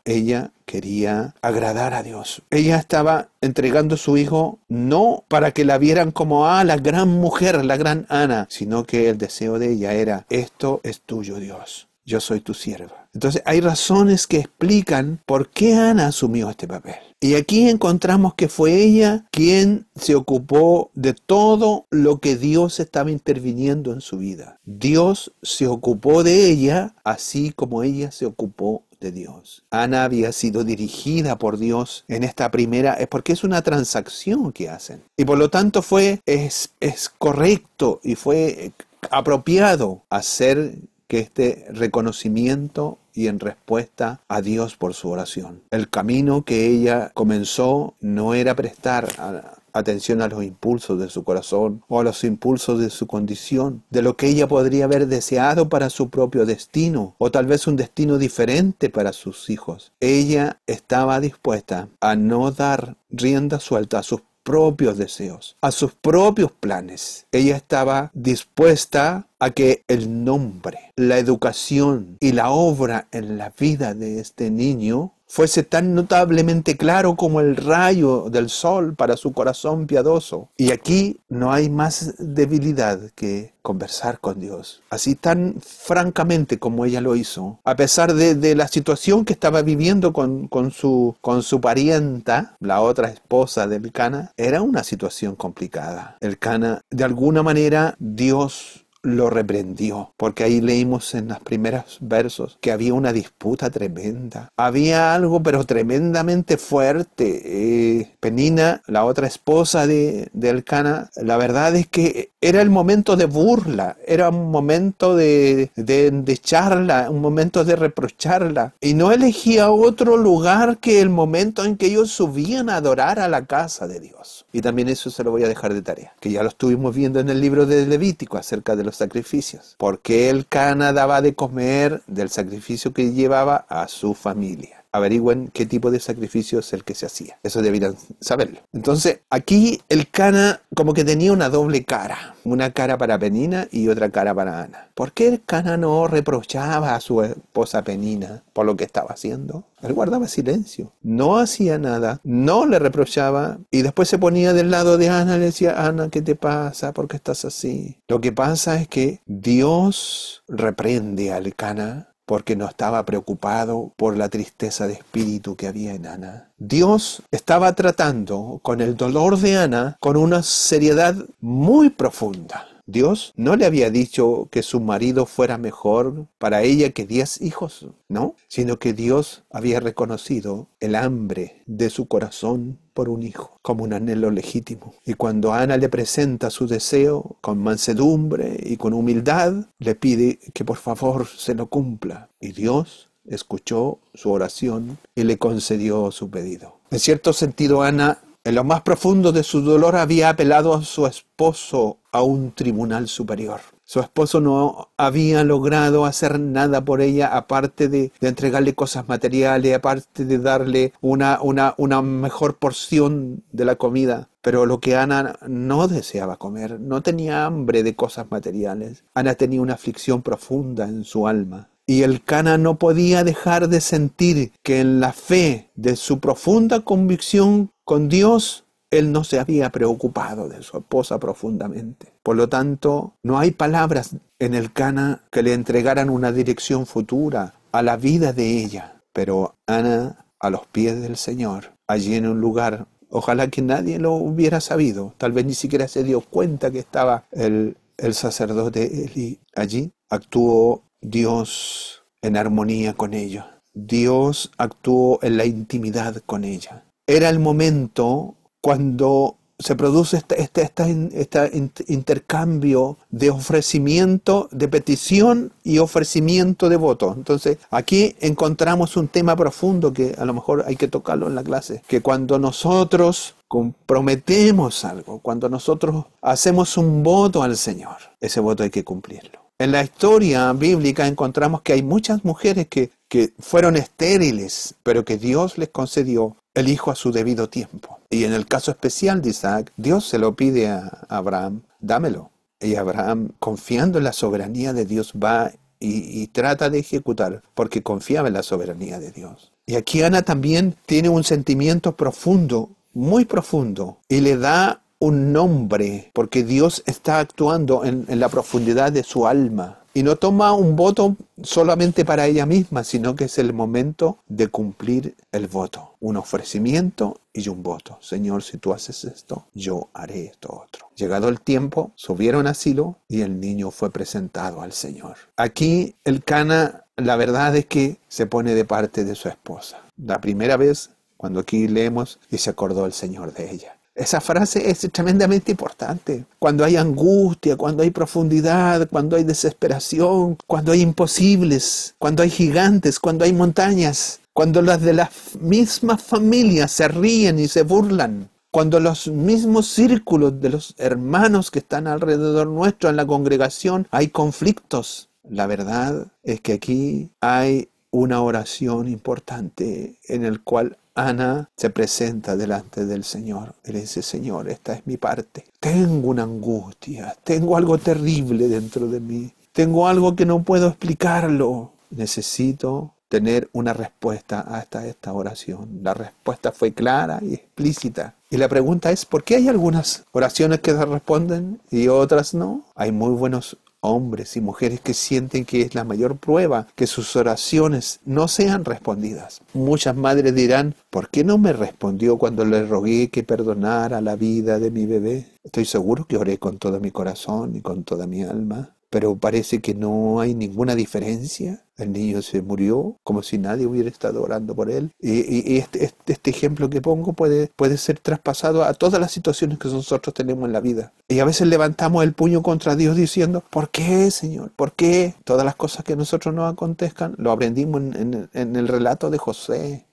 ella quería agradar a Dios. Ella estaba entregando a su hijo no para que la vieran como la gran mujer, la gran Ana, sino que el deseo de ella era: esto es tuyo, Dios, yo soy tu sierva. Entonces hay razones que explican por qué Ana asumió este papel. Y aquí encontramos que fue ella quien se ocupó de todo lo que Dios estaba interviniendo en su vida. Dios se ocupó de ella, así como ella se ocupó de Dios. Ana había sido dirigida por Dios en esta primera, porque es una transacción que hacen. Y por lo tanto es correcto y fue apropiado hacer que este reconocimiento y en respuesta a Dios por su oración. El camino que ella comenzó no era prestar atención a los impulsos de su corazón o a los impulsos de su condición, de lo que ella podría haber deseado para su propio destino o tal vez un destino diferente para sus hijos. Ella estaba dispuesta a no dar rienda suelta a sus propios deseos, a sus propios planes. Ella estaba dispuesta a que el nombre, la educación y la obra en la vida de este niño fuese tan notablemente claro como el rayo del sol para su corazón piadoso. Y aquí no hay más debilidad que conversar con Dios, así tan francamente como ella lo hizo, a pesar de la situación que estaba viviendo con su parienta, la otra esposa del Cana. Era una situación complicada. El Cana, de alguna manera, Dios lo reprendió, porque ahí leímos en los primeros versos que había una disputa tremenda. Había algo, pero tremendamente fuerte. Penina, la otra esposa de Elcana, la verdad es que era el momento de burla, era un momento de charla, un momento de reprocharla. Y no elegía otro lugar que el momento en que ellos subían a adorar a la casa de Dios. Y también eso se lo voy a dejar de tarea, que ya lo estuvimos viendo en el libro de Levítico acerca de los sacrificios. Porque Elcana daba de comer del sacrificio que llevaba a su familia. Averigüen qué tipo de sacrificio es el que se hacía. Eso deberían saberlo. Entonces, aquí Elcana como que tenía una doble cara. Una cara para Penina y otra cara para Ana. ¿Por qué Elcana no reprochaba a su esposa Penina por lo que estaba haciendo? Él guardaba silencio. No hacía nada. No le reprochaba. Y después se ponía del lado de Ana y le decía, Ana, ¿qué te pasa? ¿Por qué estás así? Lo que pasa es que Dios reprende a Elcana porque no estaba preocupado por la tristeza de espíritu que había en Ana. Dios estaba tratando con el dolor de Ana con una seriedad muy profunda. Dios no le había dicho que su marido fuera mejor para ella que 10 hijos, ¿no? Sino que Dios había reconocido el hambre de su corazón por un hijo, como un anhelo legítimo. Y cuando Ana le presenta su deseo con mansedumbre y con humildad, le pide que por favor se lo cumpla. Y Dios escuchó su oración y le concedió su pedido. En cierto sentido, Ana, en lo más profundo de su dolor, había apelado a su esposo a un tribunal superior. Su esposo no había logrado hacer nada por ella aparte de entregarle cosas materiales, aparte de darle una mejor porción de la comida. Pero lo que Ana no deseaba comer, no tenía hambre de cosas materiales. Ana tenía una aflicción profunda en su alma. Y Elcana no podía dejar de sentir que en la fe de su profunda convicción con Dios, él no se había preocupado de su esposa profundamente. Por lo tanto, no hay palabras en Elcana que le entregaran una dirección futura a la vida de ella. Pero Ana, a los pies del Señor, allí en un lugar, ojalá que nadie lo hubiera sabido, tal vez ni siquiera se dio cuenta que estaba el sacerdote Eli allí, actuó Dios en armonía con ella. Dios actuó en la intimidad con ella. Era el momento cuando se produce este intercambio de ofrecimiento, de petición y ofrecimiento de voto. Entonces, aquí encontramos un tema profundo que a lo mejor hay que tocarlo en la clase, que cuando nosotros comprometemos algo, cuando nosotros hacemos un voto al Señor, ese voto hay que cumplirlo. En la historia bíblica encontramos que hay muchas mujeres que fueron estériles, pero que Dios les concedió el hijo a su debido tiempo. Y en el caso especial de Isaac, Dios se lo pide a Abraham, dámelo. Y Abraham, confiando en la soberanía de Dios, va y trata de ejecutar, porque confiaba en la soberanía de Dios. Y aquí Ana también tiene un sentimiento profundo, muy profundo, y le da un nombre, porque Dios está actuando en la profundidad de su alma. Y no toma un voto solamente para ella misma, sino que es el momento de cumplir el voto. Un ofrecimiento y un voto. Señor, si tú haces esto, yo haré esto otro. Llegado el tiempo, subieron a Silo y el niño fue presentado al Señor. Aquí Elcana, la verdad es que se pone de parte de su esposa. La primera vez, cuando aquí leemos, y se acordó el Señor de ella. Esa frase es tremendamente importante. Cuando hay angustia, cuando hay profundidad, cuando hay desesperación, cuando hay imposibles, cuando hay gigantes, cuando hay montañas, cuando las de las mismas familias se ríen y se burlan, cuando los mismos círculos de los hermanos que están alrededor nuestro en la congregación hay conflictos. La verdad es que aquí hay una oración importante en el cual Ana se presenta delante del Señor y le dice: Señor, esta es mi parte. Tengo una angustia, tengo algo terrible dentro de mí, tengo algo que no puedo explicarlo. Necesito tener una respuesta hasta esta oración. La respuesta fue clara y explícita. Y la pregunta es: ¿por qué hay algunas oraciones que se responden y otras no? Hay muy buenos hombres y mujeres que sienten que es la mayor prueba que sus oraciones no sean respondidas. Muchas madres dirán: ¿por qué no me respondió cuando le rogué que perdonara la vida de mi bebé? Estoy seguro que oré con todo mi corazón y con toda mi alma, pero parece que no hay ninguna diferencia. El niño se murió como si nadie hubiera estado orando por él. Y este ejemplo que pongo puede ser traspasado a todas las situaciones que nosotros tenemos en la vida. Y a veces levantamos el puño contra Dios diciendo: ¿por qué, Señor? ¿Por qué? Todas las cosas que a nosotros nos acontezcan, lo aprendimos en el relato de Josué.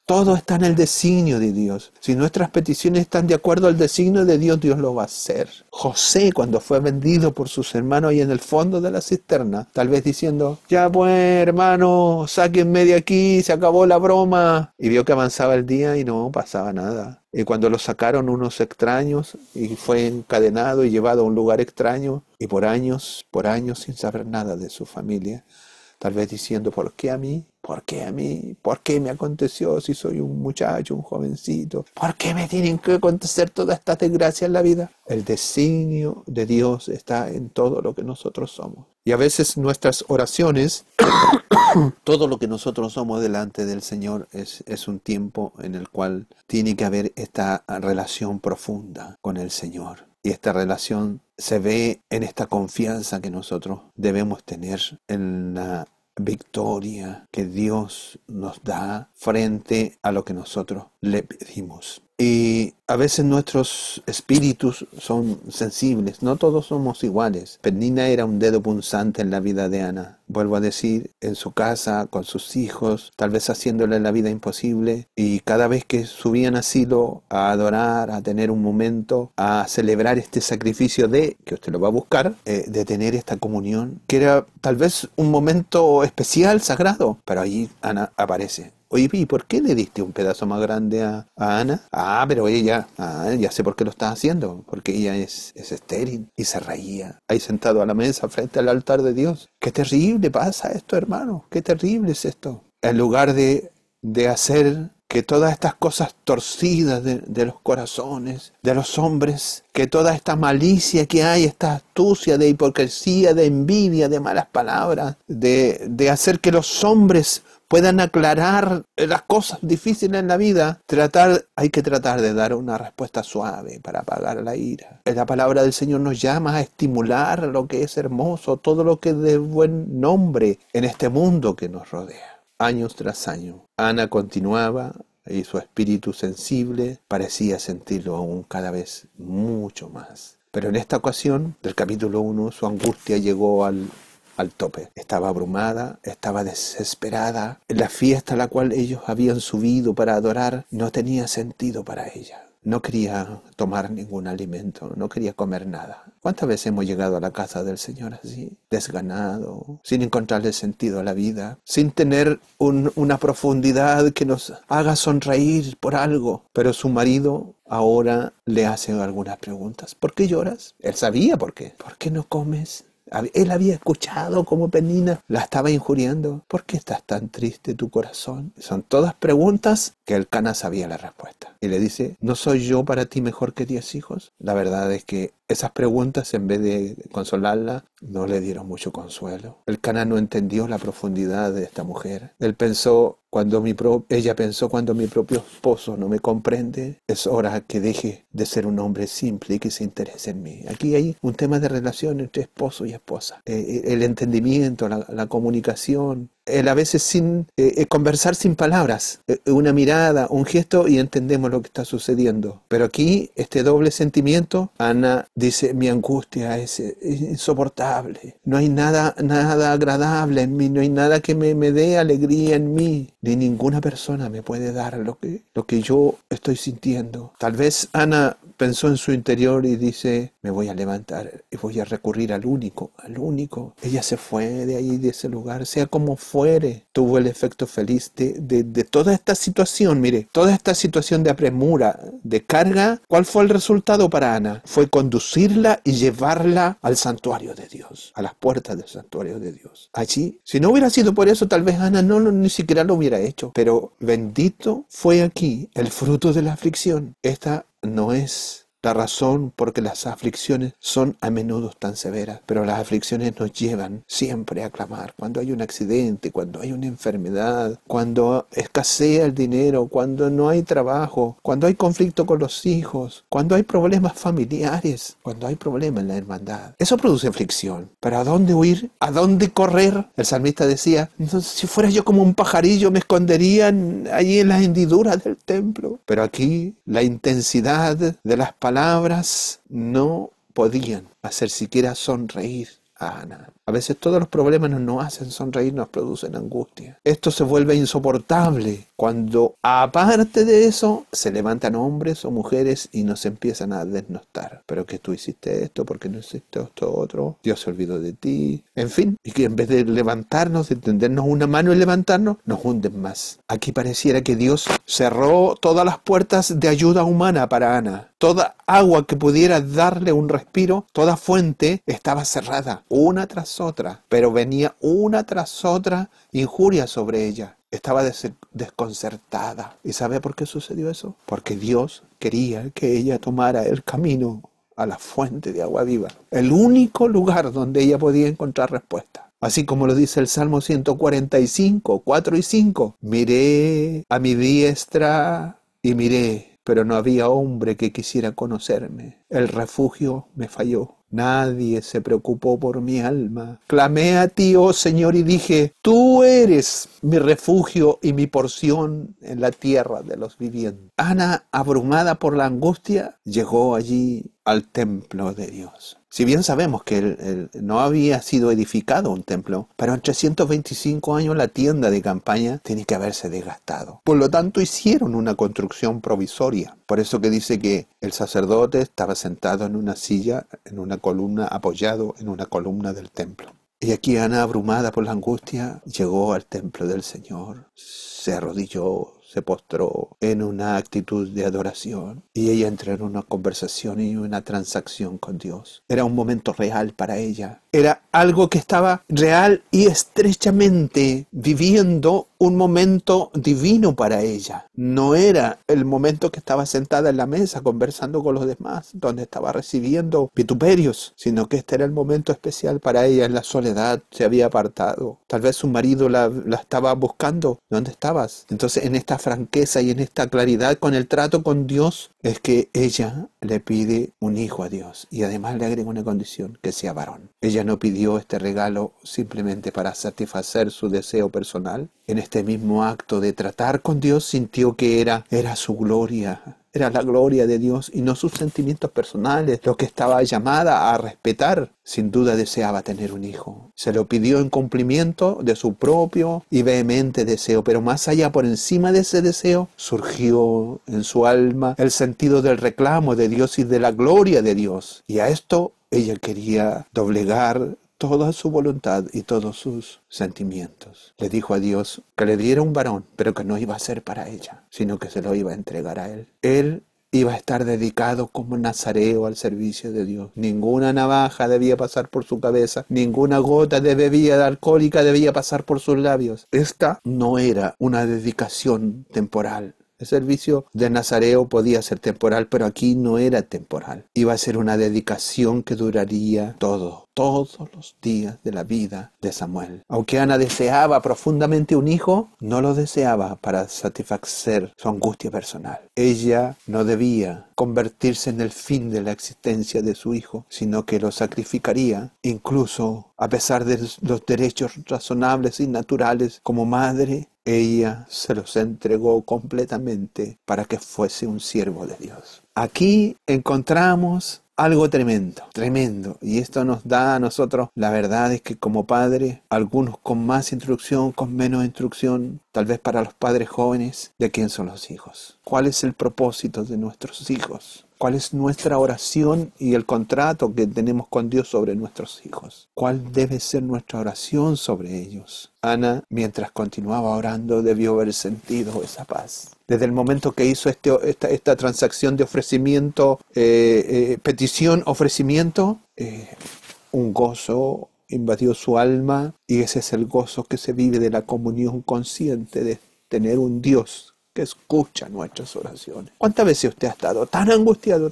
Todo está en el designio de Dios. Si nuestras peticiones están de acuerdo al designio de Dios, Dios lo va a hacer. José, cuando fue vendido por sus hermanos ahí en el fondo de la cisterna, tal vez diciendo: ya pues, hermano, sáquenme de aquí, se acabó la broma. Y vio que avanzaba el día y no pasaba nada. Y cuando lo sacaron unos extraños y fue encadenado y llevado a un lugar extraño, y por años sin saber nada de su familia, tal vez diciendo: ¿por qué a mí? ¿Por qué a mí? ¿Por qué me aconteció si soy un muchacho, un jovencito? ¿Por qué me tienen que acontecer todas estas desgracias en la vida? El designio de Dios está en todo lo que nosotros somos. Y a veces nuestras oraciones, todo lo que nosotros somos delante del Señor es un tiempo en el cual tiene que haber esta relación profunda con el Señor. Y esta relación se ve en esta confianza que nosotros debemos tener en la victoria que Dios nos da frente a lo que nosotros le pedimos. Y a veces nuestros espíritus son sensibles, no todos somos iguales. Peninnah era un dedo punzante en la vida de Ana. Vuelvo a decir, en su casa, con sus hijos, tal vez haciéndole la vida imposible. Y cada vez que subían a Silo a adorar, a tener un momento, a celebrar este sacrificio que usted lo va a buscar, de tener esta comunión, que era tal vez un momento especial, sagrado, pero allí Ana aparece. Oye, ¿y por qué le diste un pedazo más grande a Ana? Pero ella, ya sé por qué lo estás haciendo, porque ella es estéril. Y se reía, ahí sentado a la mesa frente al altar de Dios. Qué terrible pasa esto, hermano, qué terrible es esto. En lugar de hacer que todas estas cosas torcidas de los corazones, de los hombres, que toda esta malicia que hay, esta astucia de hipocresía, de envidia, de malas palabras, de hacer que los hombres puedan aclarar las cosas difíciles en la vida, hay que tratar de dar una respuesta suave para apagar la ira. La palabra del Señor nos llama a estimular lo que es hermoso, todo lo que es de buen nombre en este mundo que nos rodea. Años tras año, Ana continuaba y su espíritu sensible parecía sentirlo aún cada vez mucho más. Pero en esta ocasión, del capítulo 1, su angustia llegó al tope. Estaba abrumada, estaba desesperada. La fiesta a la cual ellos habían subido para adorar no tenía sentido para ella. No quería tomar ningún alimento, no quería comer nada. ¿Cuántas veces hemos llegado a la casa del Señor así, desganado, sin encontrarle sentido a la vida, sin tener una profundidad que nos haga sonreír por algo? Pero su marido ahora le hace algunas preguntas. ¿Por qué lloras? Él sabía por qué. ¿Por qué no comes? Él había escuchado cómo Peninnah la estaba injuriando. ¿Por qué estás tan triste tu corazón? Son todas preguntas que Elcana sabía la respuesta. Y le dice: ¿no soy yo para ti mejor que 10 hijos? La verdad es que esas preguntas, en vez de consolarla, no le dieron mucho consuelo. Elcana no entendió la profundidad de esta mujer. Ella pensó: cuando mi propio esposo no me comprende, es hora que deje de ser un hombre simple y que se interese en mí. Aquí hay un tema de relación entre esposo y esposa. El entendimiento, la comunicación, el a veces conversar sin palabras, una mirada, un gesto y entendemos lo que está sucediendo. Pero aquí este doble sentimiento, Ana dice: mi angustia es insoportable, no hay nada agradable en mí, no hay nada que me dé alegría en mí, ni ninguna persona me puede dar lo que yo estoy sintiendo. Tal vez Ana pensó en su interior y dice: me voy a levantar y voy a recurrir al único, al único. Ella se fue de ahí, de ese lugar, sea como fuere, tuvo el efecto feliz de toda esta situación. Mire, toda esta situación de apremura, de carga, ¿cuál fue el resultado para Ana? Fue conducirla y llevarla al santuario de Dios, a las puertas del santuario de Dios. Allí, si no hubiera sido por eso, tal vez Ana ni siquiera lo hubiera hecho, pero bendito fue aquí el fruto de la aflicción. Esta no es la razón por qué las aflicciones son a menudo tan severas, pero las aflicciones nos llevan siempre a clamar. Cuando hay un accidente, cuando hay una enfermedad, cuando escasea el dinero, cuando no hay trabajo, cuando hay conflicto con los hijos, cuando hay problemas familiares, cuando hay problemas en la hermandad. Eso produce aflicción. ¿Pero a dónde huir? ¿A dónde correr? El salmista decía, entonces, si fuera yo como un pajarillo me escondería allí en las hendiduras del templo. Pero aquí la intensidad de las palabras no podían hacer siquiera sonreír a Ana. A veces todos los problemas no nos hacen sonreír, nos producen angustia. Esto se vuelve insoportable cuando, aparte de eso, se levantan hombres o mujeres y nos empiezan a desnostar. Pero que tú hiciste esto, porque no hiciste esto otro, Dios se olvidó de ti. En fin, y que en vez de levantarnos, de tendernos una mano y levantarnos, nos hunden más. Aquí pareciera que Dios cerró todas las puertas de ayuda humana para Ana. Toda agua que pudiera darle un respiro, toda fuente estaba cerrada, una tras otra, pero venía una tras otra injuria sobre ella. Estaba desconcertada. ¿Y sabe por qué sucedió eso? Porque Dios quería que ella tomara el camino a la fuente de agua viva, el único lugar donde ella podía encontrar respuesta. Así como lo dice el Salmo 145, 4 y 5. Miré a mi diestra y miré, pero no había hombre que quisiera conocerme. El refugio me falló. Nadie se preocupó por mi alma. Clamé a ti, oh Señor, y dije, tú eres mi refugio y mi porción en la tierra de los vivientes. Ana, abrumada por la angustia, llegó allí al templo de Dios. Si bien sabemos que no había sido edificado un templo, pero en 325 años la tienda de campaña tiene que haberse desgastado. Por lo tanto, hicieron una construcción provisoria. Por eso que dice que el sacerdote estaba sentado en una silla, en una columna, apoyado en una columna del templo. Y aquí Ana, abrumada por la angustia, llegó al templo del Señor, se arrodilló, se postró en una actitud de adoración y ella entró en una conversación y una transacción con Dios. Era un momento real para ella. Era algo que estaba real y estrechamente viviendo un momento divino para ella. No era el momento que estaba sentada en la mesa conversando con los demás, donde estaba recibiendo vituperios, sino que este era el momento especial para ella. En la soledad se había apartado. Tal vez su marido la estaba buscando. ¿Dónde estabas? Entonces, en esta franqueza y en esta claridad con el trato con Dios, es que ella le pide un hijo a Dios y además le agrega una condición, que sea varón. Ella no pidió este regalo simplemente para satisfacer su deseo personal. En este mismo acto de tratar con Dios sintió que era su gloria. Era la gloria de Dios y no sus sentimientos personales, lo que estaba llamada a respetar. Sin duda deseaba tener un hijo. Se lo pidió en cumplimiento de su propio y vehemente deseo, pero más allá, por encima de ese deseo, surgió en su alma el sentido del reclamo de Dios y de la gloria de Dios. Y a esto ella quería doblegar toda su voluntad y todos sus sentimientos. Le dijo a Dios que le diera un varón, pero que no iba a ser para ella, sino que se lo iba a entregar a él. Él iba a estar dedicado como nazareo al servicio de Dios. Ninguna navaja debía pasar por su cabeza, ninguna gota de bebida alcohólica debía pasar por sus labios. Esta no era una dedicación temporal. El servicio de nazareo podía ser temporal, pero aquí no era temporal. Iba a ser una dedicación que duraría todos los días de la vida de Samuel. Aunque Ana deseaba profundamente un hijo, no lo deseaba para satisfacer su angustia personal. Ella no debía convertirse en el fin de la existencia de su hijo, sino que lo sacrificaría, incluso a pesar de los derechos razonables y naturales como madre. Ella se los entregó completamente para que fuese un siervo de Dios. Aquí encontramos algo tremendo. Y esto nos da a nosotros, la verdad es que como padres, algunos con más instrucción, con menos instrucción, tal vez para los padres jóvenes, ¿de quién son los hijos? ¿Cuál es el propósito de nuestros hijos? ¿Cuál es nuestra oración y el contrato que tenemos con Dios sobre nuestros hijos? ¿Cuál debe ser nuestra oración sobre ellos? Ana, mientras continuaba orando, debió haber sentido esa paz. Desde el momento que hizo esta transacción de ofrecimiento, petición-ofrecimiento, un gozo invadió su alma, y ese es el gozo que se vive de la comunión consciente de tener un Dios que escucha nuestras oraciones. ¿Cuántas veces usted ha estado tan angustiado,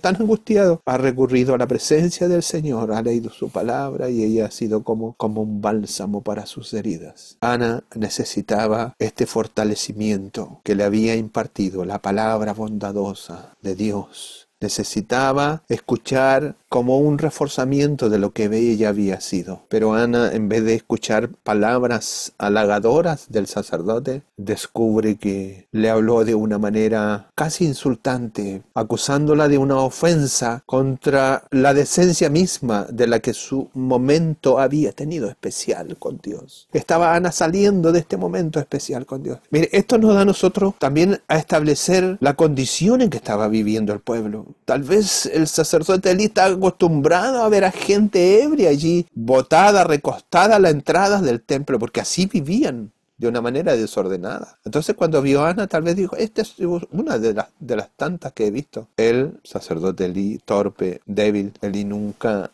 ha recurrido a la presencia del Señor, ha leído su palabra y ella ha sido como un bálsamo para sus heridas? Ana necesitaba este fortalecimiento que le había impartido la palabra bondadosa de Dios. Necesitaba escuchar como un reforzamiento de lo que ella había sido. Pero Ana, en vez de escuchar palabras halagadoras del sacerdote, descubre que le habló de una manera casi insultante, acusándola de una ofensa contra la decencia misma de la que su momento había tenido especial con Dios. Estaba Ana saliendo de este momento especial con Dios. Mire, esto nos da a nosotros también a establecer la condición en que estaba viviendo el pueblo. Tal vez el sacerdote Elí está acostumbrado a ver a gente ebria allí, botada, recostada a la entrada del templo, porque así vivían, de una manera desordenada. Entonces cuando vio a Ana, tal vez dijo, esta es una de las tantas que he visto. El sacerdote Elí, torpe, débil, Elí nunca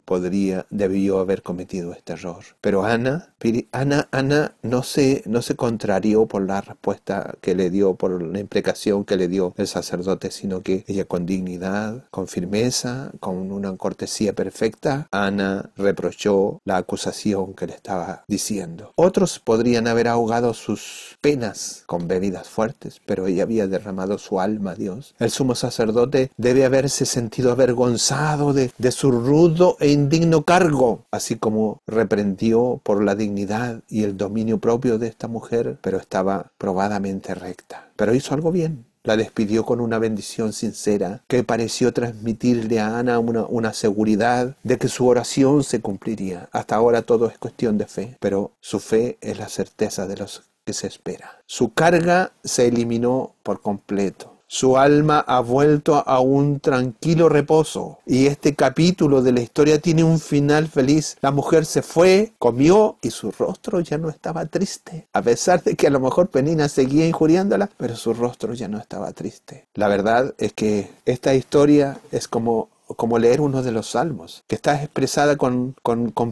debió haber cometido este error. Pero Ana no se contrarió por la respuesta que le dio, por la imprecación que le dio el sacerdote, sino que ella con dignidad, con firmeza, con una cortesía perfecta, Ana reprochó la acusación que le estaba diciendo. Otros podrían haber ahogado sus penas con bebidas fuertes, pero ella había derramado su alma a Dios. El sumo sacerdote debe haberse sentido avergonzado de su rudo e indigno cargo, así como reprendió por la dignidad y el dominio propio de esta mujer, pero estaba probadamente recta. Pero hizo algo bien. La despidió con una bendición sincera que pareció transmitirle a Ana una seguridad de que su oración se cumpliría. Hasta ahora todo es cuestión de fe, pero su fe es la certeza de los que se espera. Su carga se eliminó por completo. Su alma ha vuelto a un tranquilo reposo. Y este capítulo de la historia tiene un final feliz. La mujer se fue, comió y su rostro ya no estaba triste. A pesar de que a lo mejor Penina seguía injuriándola, pero su rostro ya no estaba triste. La verdad es que esta historia es como leer uno de los salmos, que está expresada con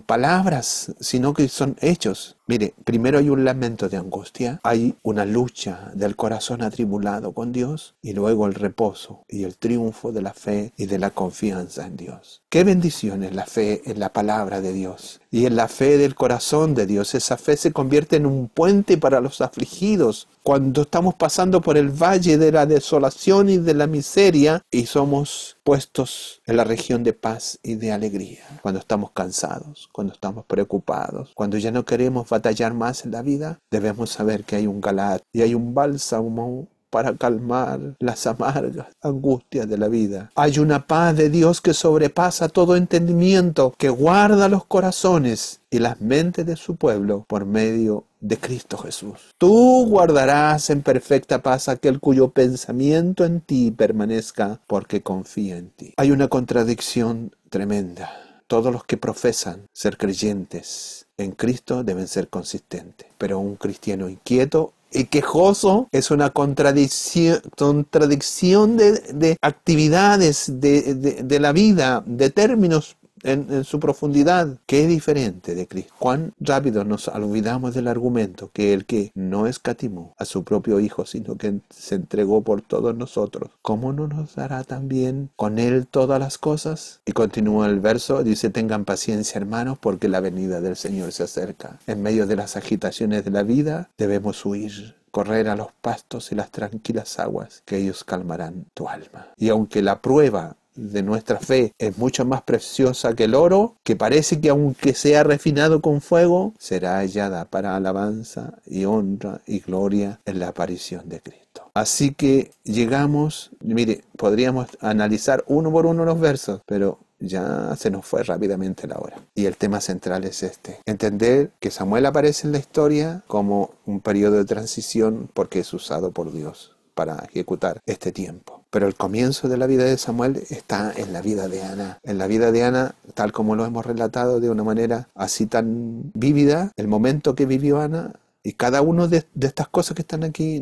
palabras, sino que son hechos. Mire, primero hay un lamento de angustia, hay una lucha del corazón atribulado con Dios, y luego el reposo y el triunfo de la fe y de la confianza en Dios. ¡Qué bendición es la fe en la palabra de Dios! Y en la fe del corazón de Dios. Esa fe se convierte en un puente para los afligidos. Cuando estamos pasando por el valle de la desolación y de la miseria, y somos puestos en la región de paz y de alegría. Cuando estamos cansados, cuando estamos preocupados, cuando ya no queremos batallar más en la vida, debemos saber que hay un Galaad y hay un bálsamo para calmar las amargas angustias de la vida. Hay una paz de Dios que sobrepasa todo entendimiento, que guarda los corazones y las mentes de su pueblo por medio de Cristo Jesús. Tú guardarás en perfecta paz aquel cuyo pensamiento en ti permanezca, porque confía en ti. Hay una contradicción tremenda. Todos los que profesan ser creyentes en Cristo deben ser consistentes, pero un cristiano inquieto y quejoso es una contradicción de actividades de la vida, de términos en su profundidad, que es diferente de Cristo. Cuán rápido nos olvidamos del argumento que el que no escatimó a su propio Hijo, sino que se entregó por todos nosotros, ¿cómo no nos dará también con Él todas las cosas? Y continúa el verso, dice, tengan paciencia, hermanos, porque la venida del Señor se acerca. En medio de las agitaciones de la vida debemos huir, correr a los pastos y las tranquilas aguas, que ellos calmarán tu alma. Y aunque la prueba de nuestra fe es mucho más preciosa que el oro, que parece que aunque sea refinado con fuego, será hallada para alabanza y honra y gloria en la aparición de Cristo. Así que llegamos, mire, podríamos analizar uno por uno los versos, pero ya se nos fue rápidamente la hora. Y el tema central es este: entender que Samuel aparece en la historia como un periodo de transición porque es usado por Dios para ejecutar este tiempo. Pero el comienzo de la vida de Samuel está en la vida de Ana. En la vida de Ana, tal como lo hemos relatado de una manera así tan vívida, el momento que vivió Ana. Y cada uno de estas cosas que están aquí,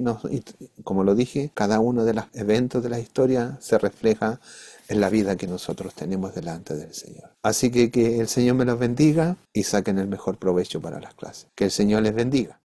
como lo dije, cada uno de los eventos de la historia se refleja en la vida que nosotros tenemos delante del Señor. Así que el Señor me los bendiga y saquen el mejor provecho para las clases. Que el Señor les bendiga.